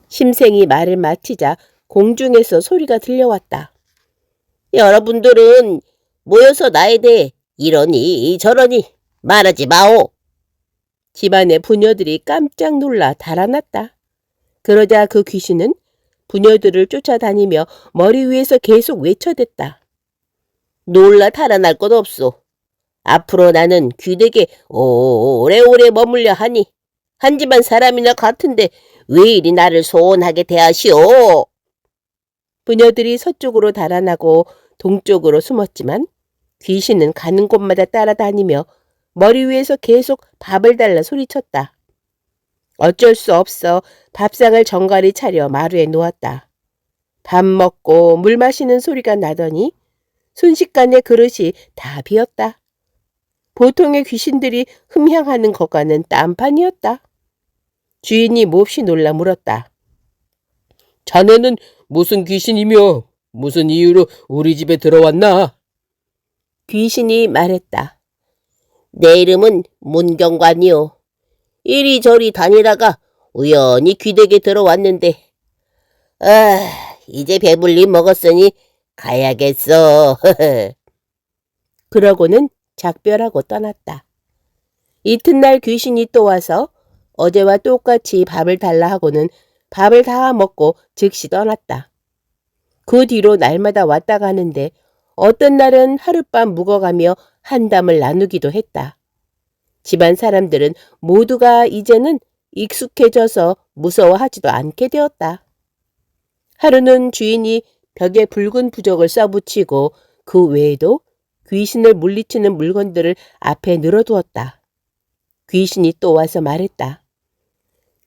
심생이 말을 마치자 공중에서 소리가 들려왔다. 여러분들은 모여서 나에 대해 이러니 저러니 말하지 마오. 집안의 부녀들이 깜짝 놀라 달아났다. 그러자 그 귀신은 부녀들을 쫓아다니며 머리 위에서 계속 외쳐댔다. 놀라 달아날 것 없소. 앞으로 나는 귀덕에 오래오래 머물려 하니 한 집안 사람이나 같은데 왜 이리 나를 소원하게 대하시오. 부녀들이 서쪽으로 달아나고 동쪽으로 숨었지만 귀신은 가는 곳마다 따라다니며 머리 위에서 계속 밥을 달라 소리쳤다. 어쩔 수 없어 밥상을 정갈히 차려 마루에 놓았다. 밥 먹고 물 마시는 소리가 나더니 순식간에 그릇이 다 비었다. 보통의 귀신들이 흠향하는 것과는 딴판이었다. 주인이 몹시 놀라 물었다. 자네는 무슨 귀신이며 무슨 이유로 우리 집에 들어왔나? 귀신이 말했다. 내 이름은 문경관이요. 이리저리 다니다가 우연히 귀덕에 들어왔는데 이제 배불리 먹었으니 가야겠어. 그러고는 작별하고 떠났다. 이튿날 귀신이 또 와서 어제와 똑같이 밥을 달라 하고는 밥을 다 먹고 즉시 떠났다. 그 뒤로 날마다 왔다 가는데 어떤 날은 하룻밤 묵어가며 한담을 나누기도 했다. 집안 사람들은 모두가 이제는 익숙해져서 무서워하지도 않게 되었다. 하루는 주인이 벽에 붉은 부적을 써붙이고 그 외에도 귀신을 물리치는 물건들을 앞에 늘어두었다. 귀신이 또 와서 말했다.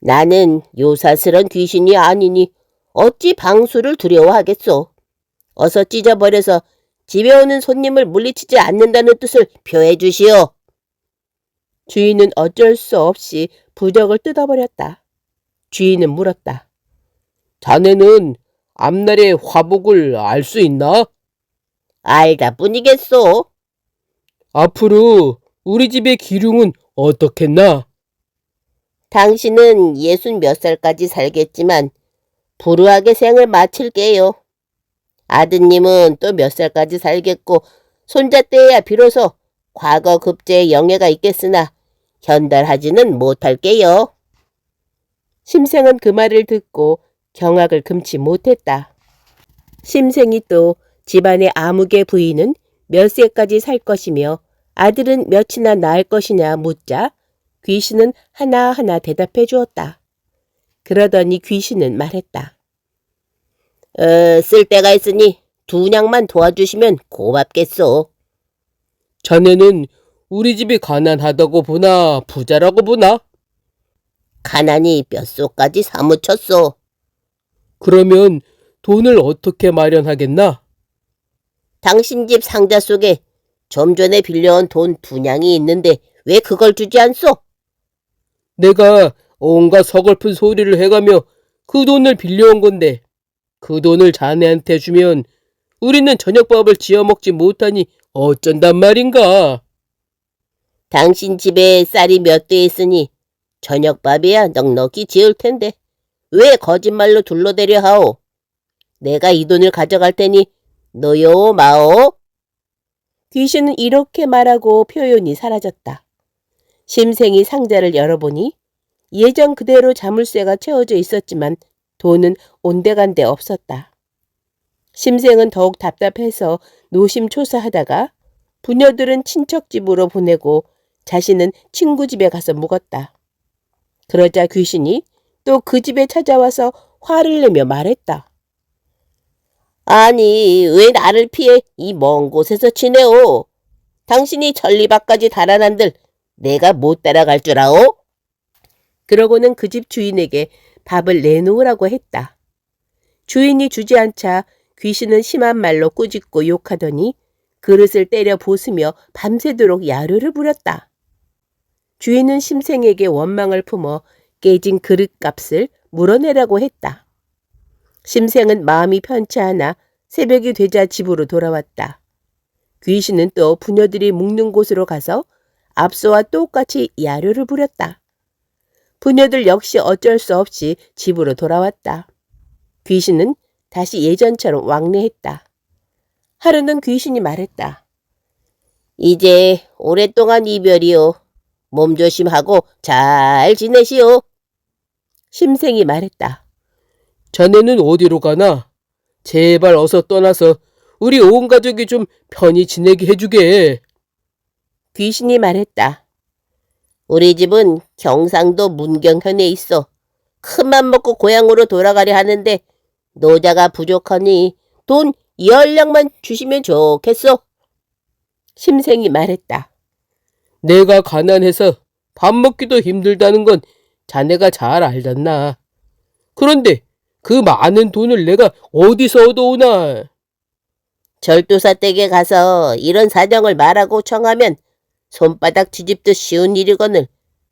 나는 요사스런 귀신이 아니니 어찌 방수를 두려워하겠소. 어서 찢어버려서 집에 오는 손님을 물리치지 않는다는 뜻을 표해 주시오. 주인은 어쩔 수 없이 부적을 뜯어버렸다. 주인은 물었다. 자네는 앞날의 화복을 알 수 있나? 알다 뿐이겠소. 앞으로 우리 집의 기륭은 어떻겠나? 당신은 60몇 살까지 살겠지만 불우하게 생을 마칠게요. 아드님은 또 몇 살까지 살겠고 손자 때야 비로소 과거 급제의 영예가 있겠으나 현달하지는 못할게요. 심생은 그 말을 듣고 경악을 금치 못했다. 심생이 또 집안의 아무개 부인은 몇 세까지 살 것이며 아들은 몇이나 낳을 것이냐 묻자 귀신은 하나하나 대답해 주었다. 그러더니 귀신은 말했다. 쓸 데가 있으니 두 냥만 도와주시면 고맙겠소. 자네는 우리 집이 가난하다고 보나 부자라고 보나? 가난이 뼛속까지 사무쳤소. 그러면 돈을 어떻게 마련하겠나? 당신 집 상자 속에 좀 전에 빌려온 돈 2냥이 있는데 왜 그걸 주지 않소? 내가 온갖 서글픈 소리를 해가며 그 돈을 빌려온 건데 그 돈을 자네한테 주면 우리는 저녁밥을 지어 먹지 못하니 어쩐단 말인가? 당신 집에 쌀이 몇 대 있으니 저녁밥이야 넉넉히 지을 텐데 왜 거짓말로 둘러대려 하오? 내가 이 돈을 가져갈 테니 너요 마오? 귀신은 이렇게 말하고 표현이 사라졌다. 심생이 상자를 열어보니 예전 그대로 자물쇠가 채워져 있었지만 돈은 온데간데 없었다. 심생은 더욱 답답해서 노심초사하다가 부녀들은 친척 집으로 보내고 자신은 친구 집에 가서 묵었다. 그러자 귀신이 또 그 집에 찾아와서 화를 내며 말했다. 아니 왜 나를 피해 이 먼 곳에서 지내오? 당신이 전리밖까지 달아난들 내가 못 따라갈 줄 아오? 그러고는 그 집 주인에게 밥을 내놓으라고 했다. 주인이 주지 않자 귀신은 심한 말로 꾸짖고 욕하더니 그릇을 때려 부수며 밤새도록 야료를 부렸다. 주인은 심생에게 원망을 품어 깨진 그릇값을 물어내라고 했다. 심생은 마음이 편치 않아 새벽이 되자 집으로 돌아왔다. 귀신은 또 부녀들이 묵는 곳으로 가서 앞서와 똑같이 야료를 부렸다. 부녀들 역시 어쩔 수 없이 집으로 돌아왔다. 귀신은 다시 예전처럼 왕래했다. 하루는 귀신이 말했다. 이제 오랫동안 이별이오. 몸조심하고 잘 지내시오. 심생이 말했다. 자네는 어디로 가나? 제발 어서 떠나서 우리 온 가족이 좀 편히 지내게 해주게. 귀신이 말했다. 우리 집은 경상도 문경현에 있어. 큰맘 먹고 고향으로 돌아가려 하는데 노자가 부족하니 돈 10냥만 주시면 좋겠소. 심생이 말했다. 내가 가난해서 밥 먹기도 힘들다는 건 자네가 잘 알잖나. 그런데 그 많은 돈을 내가 어디서 얻어오나? 절도사 댁에 가서 이런 사정을 말하고 청하면 손바닥 뒤집듯 쉬운 일이거늘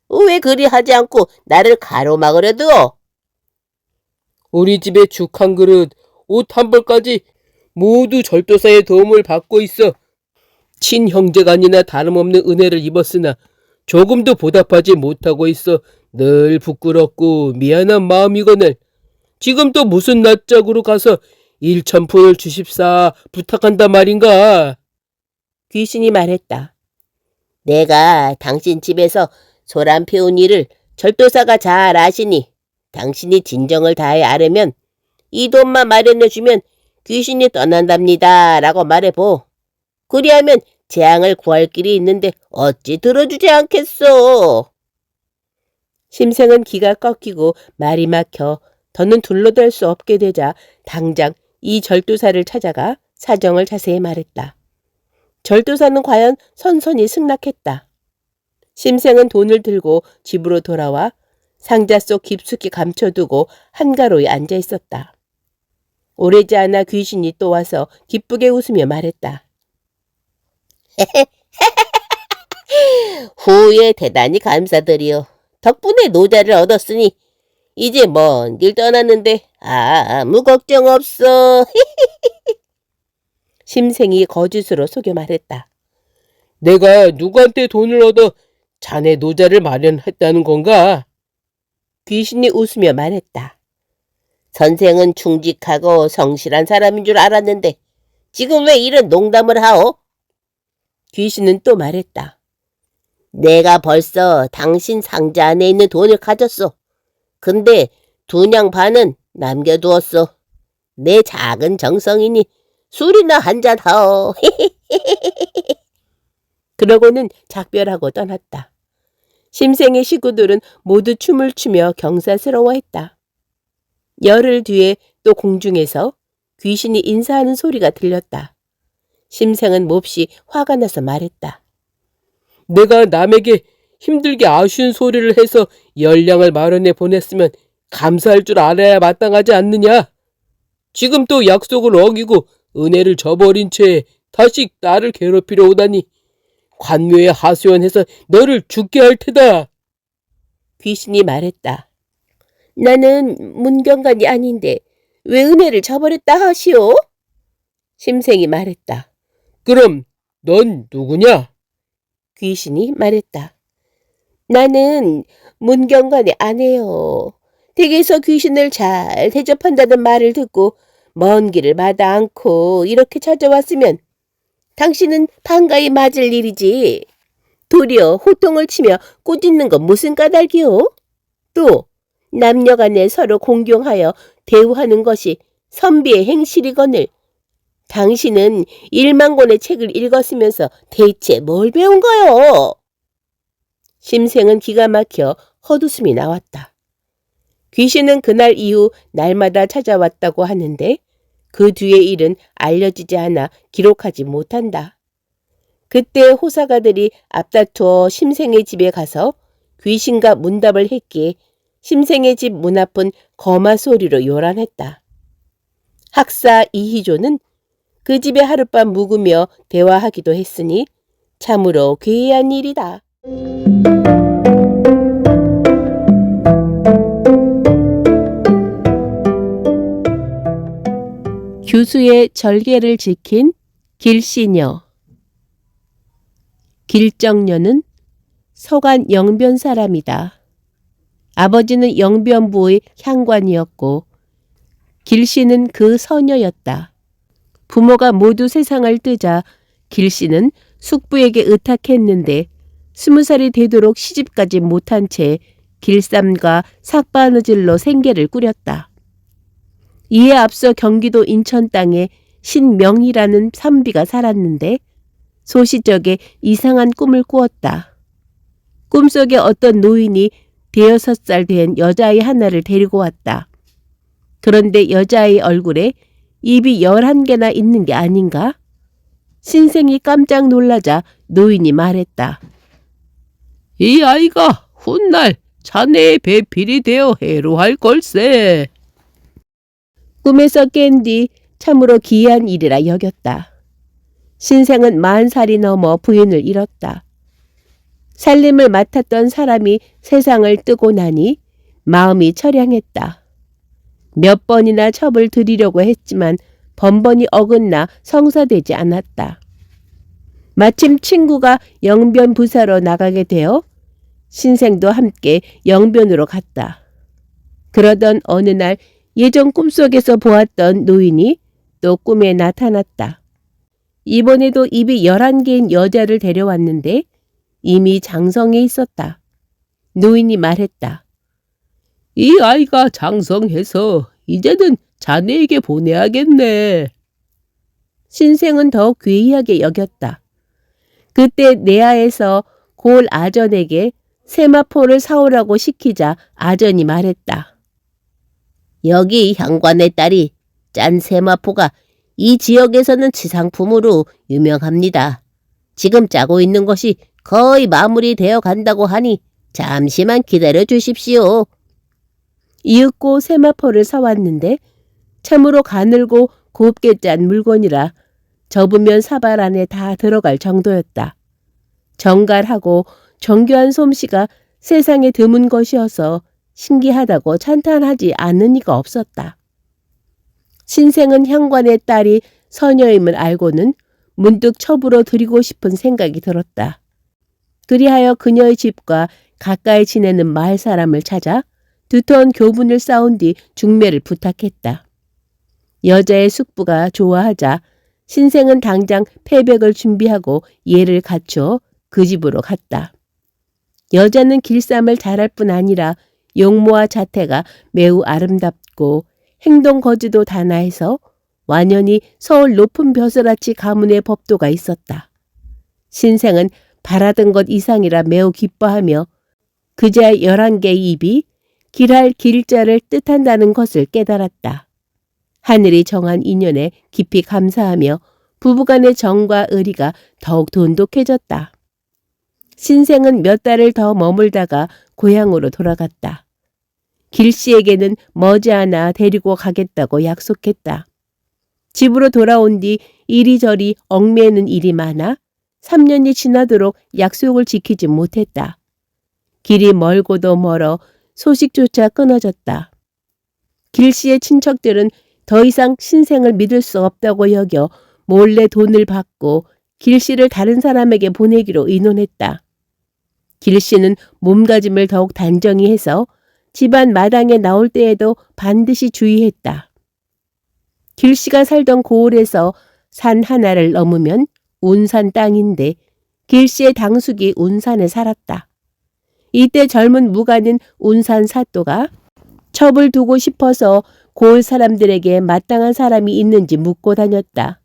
왜 그리 하지 않고 나를 가로막으려 두어? 우리 집에 죽 한 그릇, 옷 한 벌까지 모두 절도사의 도움을 받고 있어 친형제간이나 다름없는 은혜를 입었으나 조금도 보답하지 못하고 있어 늘 부끄럽고 미안한 마음이거늘 지금 또 무슨 낯짝으로 가서 1,000푼을 주십사 부탁한단 말인가? 귀신이 말했다. 내가 당신 집에서 소란 피운 일을 절도사가 잘 아시니 당신이 진정을 다해 아뢰면 이 돈만 마련해주면 귀신이 떠난답니다 라고 말해보. 그리하면 재앙을 구할 길이 있는데 어찌 들어주지 않겠소? 심생은 기가 꺾이고 말이 막혀 더는 둘러댈 수 없게 되자 당장 이 절도사를 찾아가 사정을 자세히 말했다. 절도사는 과연 선선히 승낙했다. 심생은 돈을 들고 집으로 돌아와 상자 속 깊숙이 감춰두고 한가로이 앉아 있었다. 오래지 않아 귀신이 또 와서 기쁘게 웃으며 말했다. 후에 대단히 감사드리오. 덕분에 노자를 얻었으니 이제 먼 길 떠났는데 아무 걱정 없어. 심생이 거짓으로 속여 말했다. 내가 누구한테 돈을 얻어 자네 노자를 마련했다는 건가? 귀신이 웃으며 말했다. 선생은 충직하고 성실한 사람인 줄 알았는데 지금 왜 이런 농담을 하오? 귀신은 또 말했다. 내가 벌써 당신 상자 안에 있는 돈을 가졌어. 근데 2냥 반은 남겨두었어. 내 작은 정성이니 술이나 한잔 하오. 그러고는 작별하고 떠났다. 심생의 식구들은 모두 춤을 추며 경사스러워했다. 열흘 뒤에 또 공중에서 귀신이 인사하는 소리가 들렸다. 심생은 몹시 화가 나서 말했다. 내가 남에게 힘들게 아쉬운 소리를 해서 열량을 마련해 보냈으면 감사할 줄 알아야 마땅하지 않느냐? 지금 또 약속을 어기고 은혜를 저버린 채 다시 나를 괴롭히려 오다니 관묘에 하소연해서 너를 죽게 할 테다. 귀신이 말했다. 나는 문경관이 아닌데 왜 은혜를 저버렸다 하시오? 심생이 말했다. 그럼 넌 누구냐? 귀신이 말했다. 나는 문경관의 아내요. 댁에서 귀신을 잘 대접한다는 말을 듣고 먼 길을 마다 않고 이렇게 찾아왔으면 당신은 반가이 맞을 일이지. 도리어 호통을 치며 꾸짖는 건 무슨 까닭이오? 또 남녀간에 서로 공경하여 대우하는 것이 선비의 행실이거늘 당신은 1만 권의 책을 읽었으면서 대체 뭘 배운 거요? 심생은 기가 막혀 헛웃음이 나왔다. 귀신은 그날 이후 날마다 찾아왔다고 하는데 그 뒤의 일은 알려지지 않아 기록하지 못한다. 그때 호사가들이 앞다투어 심생의 집에 가서 귀신과 문답을 했기에 심생의 집 문 앞은 거마 소리로 요란했다. 학사 이희조는 그 집에 하룻밤 묵으며 대화하기도 했으니 참으로 괴이한 일이다. 규수의 절개를 지킨 길씨녀. 길정녀는 서간 영변 사람이다. 아버지는 영변부의 향관이었고 길씨는 그 서녀였다. 부모가 모두 세상을 뜨자 길씨는 숙부에게 의탁했는데 20살이 되도록 시집까지 못한 채 길쌈과 삭바느질로 생계를 꾸렸다. 이에 앞서 경기도 인천 땅에 신명희라는 선비가 살았는데 소시적에 이상한 꿈을 꾸었다. 꿈속에 어떤 노인이 5살 된 여자아이 하나를 데리고 왔다. 그런데 여자아이 얼굴에 입이 11개나 있는 게 아닌가? 신생이 깜짝 놀라자 노인이 말했다. 이 아이가 훗날 자네의 배필이 되어 해로할 걸세. 꿈에서 깬 뒤 참으로 기이한 일이라 여겼다. 신생은 40살이 넘어 부인을 잃었다. 살림을 맡았던 사람이 세상을 뜨고 나니 마음이 처량했다. 몇 번이나 첩을 들이려고 했지만 번번이 어긋나 성사되지 않았다. 마침 친구가 영변 부사로 나가게 되어 신생도 함께 영변으로 갔다. 그러던 어느 날 예전 꿈속에서 보았던 노인이 또 꿈에 나타났다. 이번에도 입이 11개인 여자를 데려왔는데 이미 장성해 있었다. 노인이 말했다. 이 아이가 장성해서 이제는 자네에게 보내야겠네. 신생은 더 괴이하게 여겼다. 그때 내하에서 골 아전에게 세마포를 사오라고 시키자 아전이 말했다. 여기 향관의 딸이 짠 세마포가 이 지역에서는 치상품으로 유명합니다. 지금 짜고 있는 것이 거의 마무리되어 간다고 하니 잠시만 기다려 주십시오. 이윽고 세마포를 사왔는데 참으로 가늘고 곱게 짠 물건이라 접으면 사발 안에 다 들어갈 정도였다. 정갈하고 정교한 솜씨가 세상에 드문 것이어서 신기하다고 찬탄하지 않은 이가 없었다. 신생은 향관의 딸이 서녀임을 알고는 문득 첩으로 드리고 싶은 생각이 들었다. 그리하여 그녀의 집과 가까이 지내는 마을 사람을 찾아 두터운 교분을 쌓은 뒤 중매를 부탁했다. 여자의 숙부가 좋아하자 신생은 당장 패백을 준비하고 예를 갖추어 그 집으로 갔다. 여자는 길쌈을 잘할 뿐 아니라 용모와 자태가 매우 아름답고 행동 거지도 단아해서 완연히 서울 높은 벼슬아치 가문의 법도가 있었다. 신생은 바라던 것 이상이라 매우 기뻐하며 그자의 11개의 입이 길할 길자를 뜻한다는 것을 깨달았다. 하늘이 정한 인연에 깊이 감사하며 부부간의 정과 의리가 더욱 돈독해졌다. 신생은 몇 달을 더 머물다가 고향으로 돌아갔다. 길씨에게는 머지않아 데리고 가겠다고 약속했다. 집으로 돌아온 뒤 이리저리 얽매이는 일이 많아 3년이 지나도록 약속을 지키지 못했다. 길이 멀고도 멀어 소식조차 끊어졌다. 길씨의 친척들은 더 이상 신생을 믿을 수 없다고 여겨 몰래 돈을 받고 길씨를 다른 사람에게 보내기로 의논했다. 길씨는 몸가짐을 더욱 단정히 해서 집안 마당에 나올 때에도 반드시 주의했다. 길씨가 살던 고을에서 산 하나를 넘으면 운산 땅인데 길씨의 당숙이 운산에 살았다. 이때 젊은 무관인 운산 사또가 첩을 두고 싶어서 고을 사람들에게 마땅한 사람이 있는지 묻고 다녔다.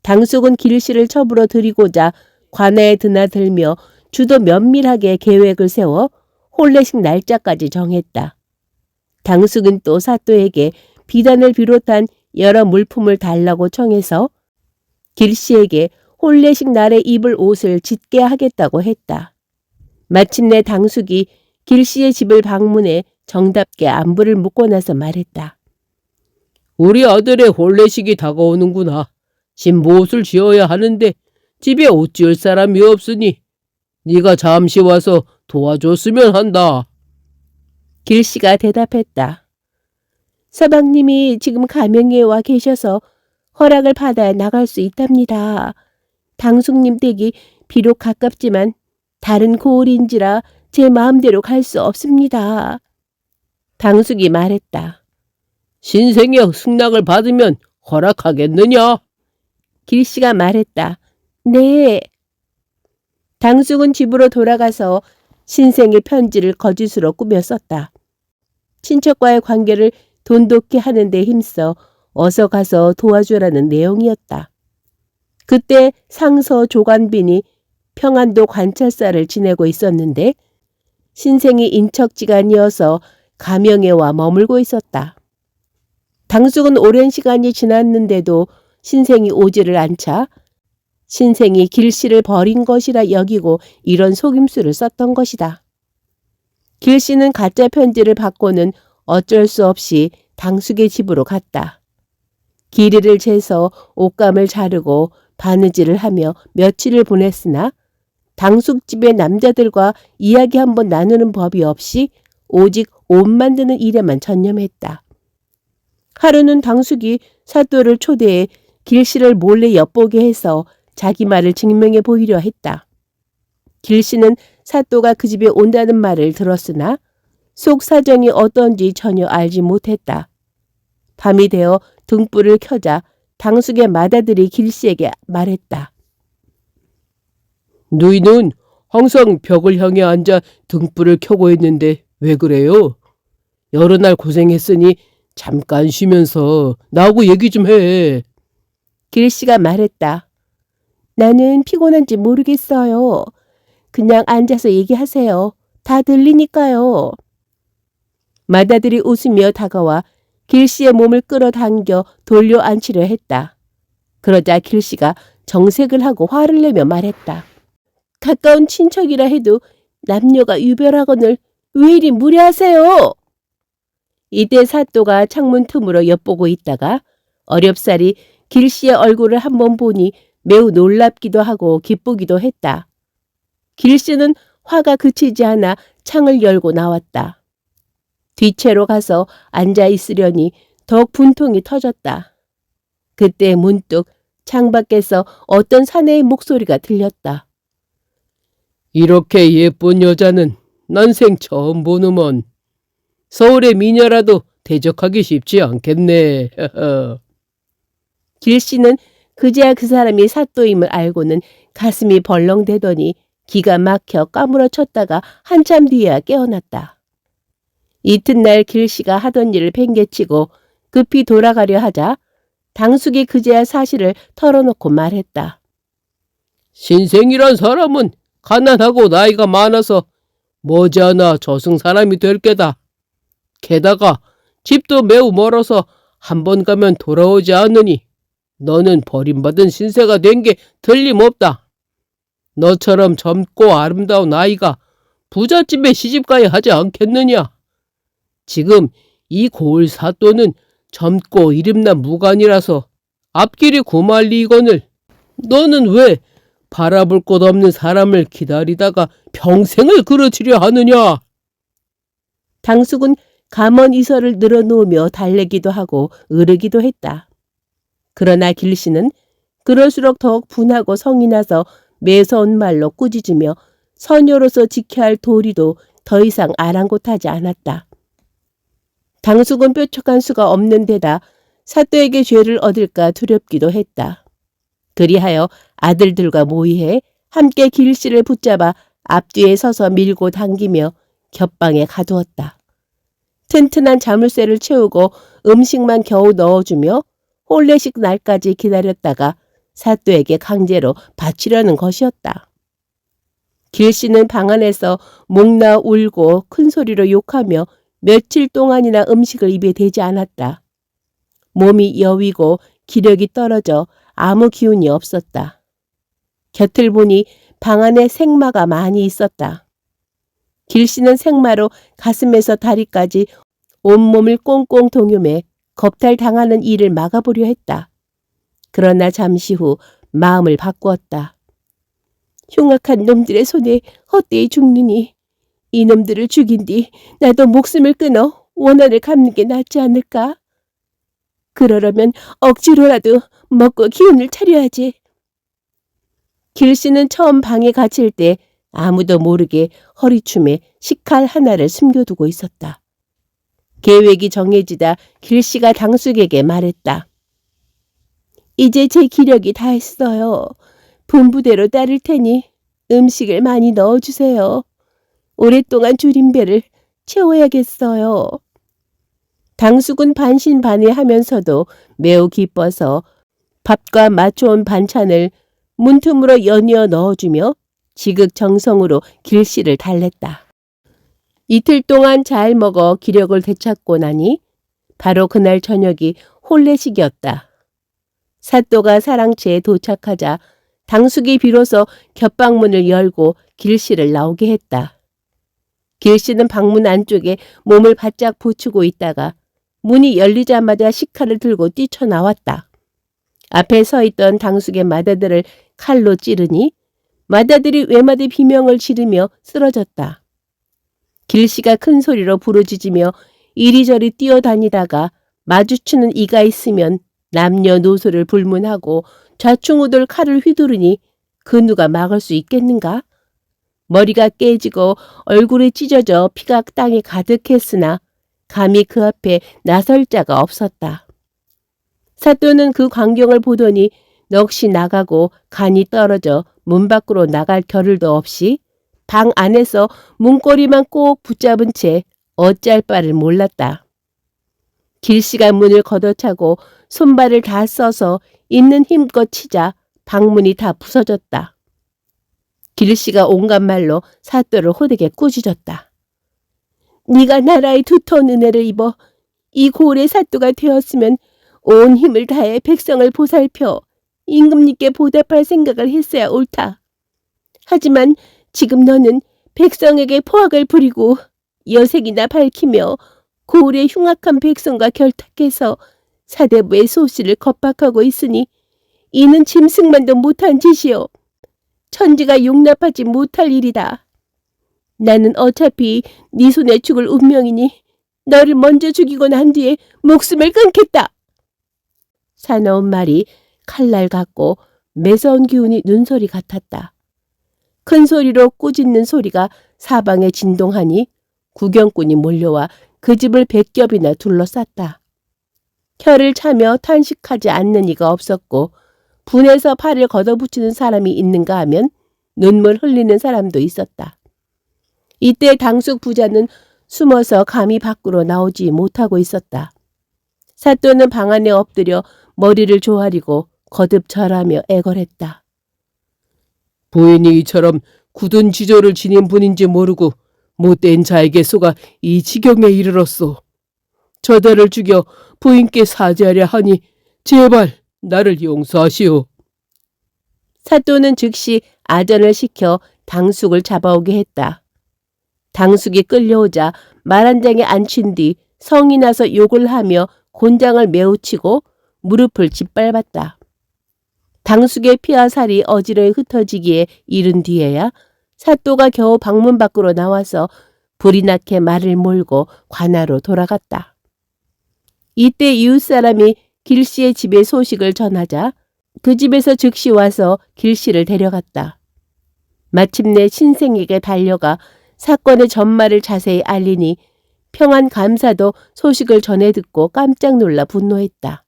당숙은 길씨를 첩으로 들이고자 관아에 드나들며 주도 면밀하게 계획을 세워 혼례식 날짜까지 정했다. 당숙은 또 사또에게 비단을 비롯한 여러 물품을 달라고 청해서 길씨에게 혼례식 날에 입을 옷을 짓게 하겠다고 했다. 마침내 당숙이 길씨의 집을 방문해 정답게 안부를 묻고 나서 말했다. 우리 아들의 혼례식이 다가오는구나. 신보옷을 지어야 하는데 집에 옷 지을 사람이 없으니 네가 잠시 와서 도와줬으면 한다. 길씨가 대답했다. 서방님이 지금 가명에 와 계셔서 허락을 받아야 나갈 수 있답니다. 당숙님 댁이 비록 가깝지만 다른 고을인지라 제 마음대로 갈 수 없습니다. 당숙이 말했다. 신생의 승낙을 받으면 허락하겠느냐? 길씨가 말했다. 네. 당숙은 집으로 돌아가서 신생의 편지를 거짓으로 꾸며 썼다. 친척과의 관계를 돈독히 하는 데 힘써 어서 가서 도와주라는 내용이었다. 그때 상서 조관빈이 평안도 관찰사를 지내고 있었는데 신생이 인척지간이어서 가명에 와 머물고 있었다. 당숙은 오랜 시간이 지났는데도 신생이 오지를 않자 신생이 길씨를 버린 것이라 여기고 이런 속임수를 썼던 것이다. 길씨는 가짜 편지를 받고는 어쩔 수 없이 당숙의 집으로 갔다. 길이를 재서 옷감을 자르고 바느질을 하며 며칠을 보냈으나 당숙 집의 남자들과 이야기 한번 나누는 법이 없이 오직 옷 만드는 일에만 전념했다. 하루는 당숙이 사또를 초대해 길씨를 몰래 엿보게 해서 자기 말을 증명해 보이려 했다. 길씨는 사또가 그 집에 온다는 말을 들었으나 속 사정이 어떤지 전혀 알지 못했다. 밤이 되어 등불을 켜자 당숙의 맏아들이 길씨에게 말했다. 너희는 항상 벽을 향해 앉아 등불을 켜고 있는데 왜 그래요? 여러 날 고생했으니 잠깐 쉬면서 나하고 얘기 좀 해. 길씨가 말했다. 나는 피곤한지 모르겠어요. 그냥 앉아서 얘기하세요. 다 들리니까요. 맏아들이 웃으며 다가와 길씨의 몸을 끌어당겨 돌려 앉히려 했다. 그러자 길씨가 정색을 하고 화를 내며 말했다. 가까운 친척이라 해도 남녀가 유별하거늘 왜 이리 무례하세요? 이때 사또가 창문 틈으로 엿보고 있다가 어렵사리 길씨의 얼굴을 한번 보니 매우 놀랍기도 하고 기쁘기도 했다. 길씨는 화가 그치지 않아 창을 열고 나왔다. 뒷채로 가서 앉아 있으려니 더욱 분통이 터졌다. 그때 문득 창밖에서 어떤 사내의 목소리가 들렸다. 이렇게 예쁜 여자는 난생 처음 보누먼. 서울의 미녀라도 대적하기 쉽지 않겠네. 길씨는 그제야 그 사람이 사또임을 알고는 가슴이 벌렁대더니 기가 막혀 까무러쳤다가 한참 뒤에야 깨어났다. 이튿날 길씨가 하던 일을 팽개치고 급히 돌아가려 하자 당숙이 그제야 사실을 털어놓고 말했다. 신생이란 사람은 가난하고 나이가 많아서 머지않아 저승 사람이 될 게다. 게다가 집도 매우 멀어서 한 번 가면 돌아오지 않으니 너는 버림받은 신세가 된 게 틀림없다. 너처럼 젊고 아름다운 아이가 부잣집에 시집가야 하지 않겠느냐. 지금 이 고을 사또는 젊고 이름난 무관이라서 앞길이 고말리거늘 너는 왜 바라볼 곳 없는 사람을 기다리다가 평생을 그르치려 하느냐. 당숙은 감언 이설을 늘어놓으며 달래기도 하고 으르기도 했다. 그러나 길씨는 그럴수록 더욱 분하고 성이 나서 매서운 말로 꾸짖으며 서녀로서 지켜야 할 도리도 더 이상 아랑곳하지 않았다. 당숙은 뾰족한 수가 없는 데다 사또에게 죄를 얻을까 두렵기도 했다. 그리하여 아들들과 모의해 함께 길씨를 붙잡아 앞뒤에 서서 밀고 당기며 겹방에 가두었다. 튼튼한 자물쇠를 채우고 음식만 겨우 넣어주며 혼례식 날까지 기다렸다가 사또에게 강제로 바치려는 것이었다. 길씨는 방 안에서 목나 울고 큰 소리로 욕하며 며칠 동안이나 음식을 입에 대지 않았다. 몸이 여위고 기력이 떨어져 아무 기운이 없었다. 곁을 보니 방 안에 생마가 많이 있었다. 길씨는 생마로 가슴에서 다리까지 온몸을 꽁꽁 동요매 겁탈 당하는 일을 막아보려 했다. 그러나 잠시 후 마음을 바꾸었다. 흉악한 놈들의 손에 헛되이 죽느니 이놈들을 죽인 뒤 나도 목숨을 끊어 원한을 갚는 게 낫지 않을까? 그러려면 억지로라도 먹고 기운을 차려야지. 길씨는 처음 방에 갇힐 때 아무도 모르게 허리춤에 식칼 하나를 숨겨두고 있었다. 계획이 정해지다 길씨가 당숙에게 말했다. 이제 제 기력이 다했어요. 분부대로 따를 테니 음식을 많이 넣어주세요. 오랫동안 줄인 배를 채워야겠어요. 당숙은 반신반의하면서도 매우 기뻐서 밥과 맞춰온 반찬을 문틈으로 연이어 넣어주며 지극정성으로 길씨를 달랬다. 이틀 동안 잘 먹어 기력을 되찾고 나니 바로 그날 저녁이 혼례식이었다. 사또가 사랑채에 도착하자 당숙이 비로소 겹방문을 열고 길씨를 나오게 했다. 길씨는 방문 안쪽에 몸을 바짝 붙이고 있다가 문이 열리자마자 식칼을 들고 뛰쳐나왔다. 앞에 서 있던 당숙의 맏아들을 칼로 찌르니 맏아들이 외마디 비명을 지르며 쓰러졌다. 길씨가 큰 소리로 부르짖으며 이리저리 뛰어다니다가 마주치는 이가 있으면 남녀노소를 불문하고 좌충우돌 칼을 휘두르니 그 누가 막을 수 있겠는가? 머리가 깨지고 얼굴이 찢어져 피가 땅에 가득했으나 감히 그 앞에 나설 자가 없었다. 사또는 그 광경을 보더니 넋이 나가고 간이 떨어져 문 밖으로 나갈 겨를도 없이 방 안에서 문고리만 꼭 붙잡은 채 어찌할 바를 몰랐다. 길씨가 문을 걷어차고 손발을 다 써서 있는 힘껏 치자 방문이 다 부서졌다. 길씨가 온갖 말로 사또를 호되게 꾸짖었다. 네가 나라의 두터운 은혜를 입어 이 고을의 사또가 되었으면 온 힘을 다해 백성을 보살펴 임금님께 보답할 생각을 했어야 옳다. 하지만 지금 너는 백성에게 포악을 부리고 여색이나 밝히며 고을의 흉악한 백성과 결탁해서 사대부의 소씨를 겁박하고 있으니 이는 짐승만도 못한 짓이요. 천지가 용납하지 못할 일이다. 나는 어차피 네 손에 죽을 운명이니 너를 먼저 죽이고 난 뒤에 목숨을 끊겠다. 사나운 말이 칼날 같고 매서운 기운이 눈소리 같았다. 큰 소리로 꾸짖는 소리가 사방에 진동하니 구경꾼이 몰려와 그 집을 100겹이나 둘러쌌다. 혀를 차며 탄식하지 않는 이가 없었고 분해서 팔을 걷어붙이는 사람이 있는가 하면 눈물 흘리는 사람도 있었다. 이때 당숙 부자는 숨어서 감히 밖으로 나오지 못하고 있었다. 사또는 방 안에 엎드려 머리를 조아리고 거듭 절하며 애걸했다. 부인이 이처럼 굳은 지조를 지닌 분인지 모르고 못된 자에게 속아 이 지경에 이르렀소. 저자를 죽여 부인께 사죄하려 하니 제발 나를 용서하시오. 사또는 즉시 아전을 시켜 당숙을 잡아오게 했다. 당숙이 끌려오자 말 한 장에 앉힌 뒤 성이 나서 욕을 하며 곤장을 메우치고 무릎을 짓밟았다. 당숙의 피와 살이 어지러이 흩어지기에 이른 뒤에야 사또가 겨우 방문 밖으로 나와서 불이 나게 말을 몰고 관하로 돌아갔다. 이때 이웃사람이 길씨의 집에 소식을 전하자 그 집에서 즉시 와서 길씨를 데려갔다. 마침내 신생에게 달려가 사건의 전말을 자세히 알리니 평안 감사도 소식을 전해 듣고 깜짝 놀라 분노했다.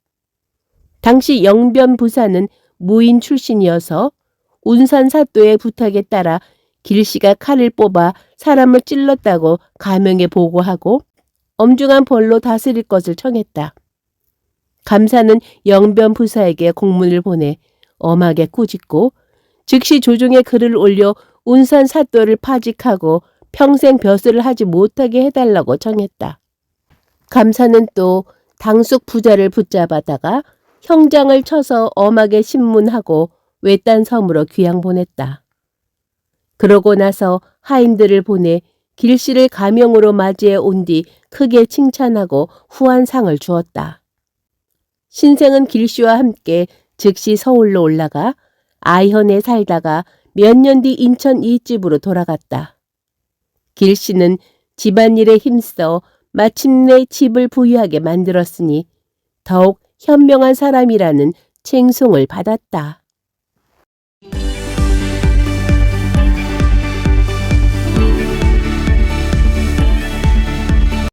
당시 영변 부사는 무인 출신이어서 운산 사또의 부탁에 따라 길씨가 칼을 뽑아 사람을 찔렀다고 가명에 보고하고 엄중한 벌로 다스릴 것을 청했다. 감사는 영변 부사에게 공문을 보내 엄하게 꾸짖고 즉시 조종에 글을 올려 운산 사또를 파직하고 평생 벼슬을 하지 못하게 해달라고 청했다. 감사는 또 당숙 부자를 붙잡아다가 형장을 쳐서 엄하게 신문하고 외딴 섬으로 귀양 보냈다. 그러고 나서 하인들을 보내 길씨를 가명으로 맞이해 온 뒤 크게 칭찬하고 후한 상을 주었다. 신생은 길씨와 함께 즉시 서울로 올라가 아현에 살다가 몇 년 뒤 인천 이집으로 돌아갔다. 길씨는 집안일에 힘써 마침내 집을 부유하게 만들었으니 더욱 현명한 사람이라는 칭송을 받았다.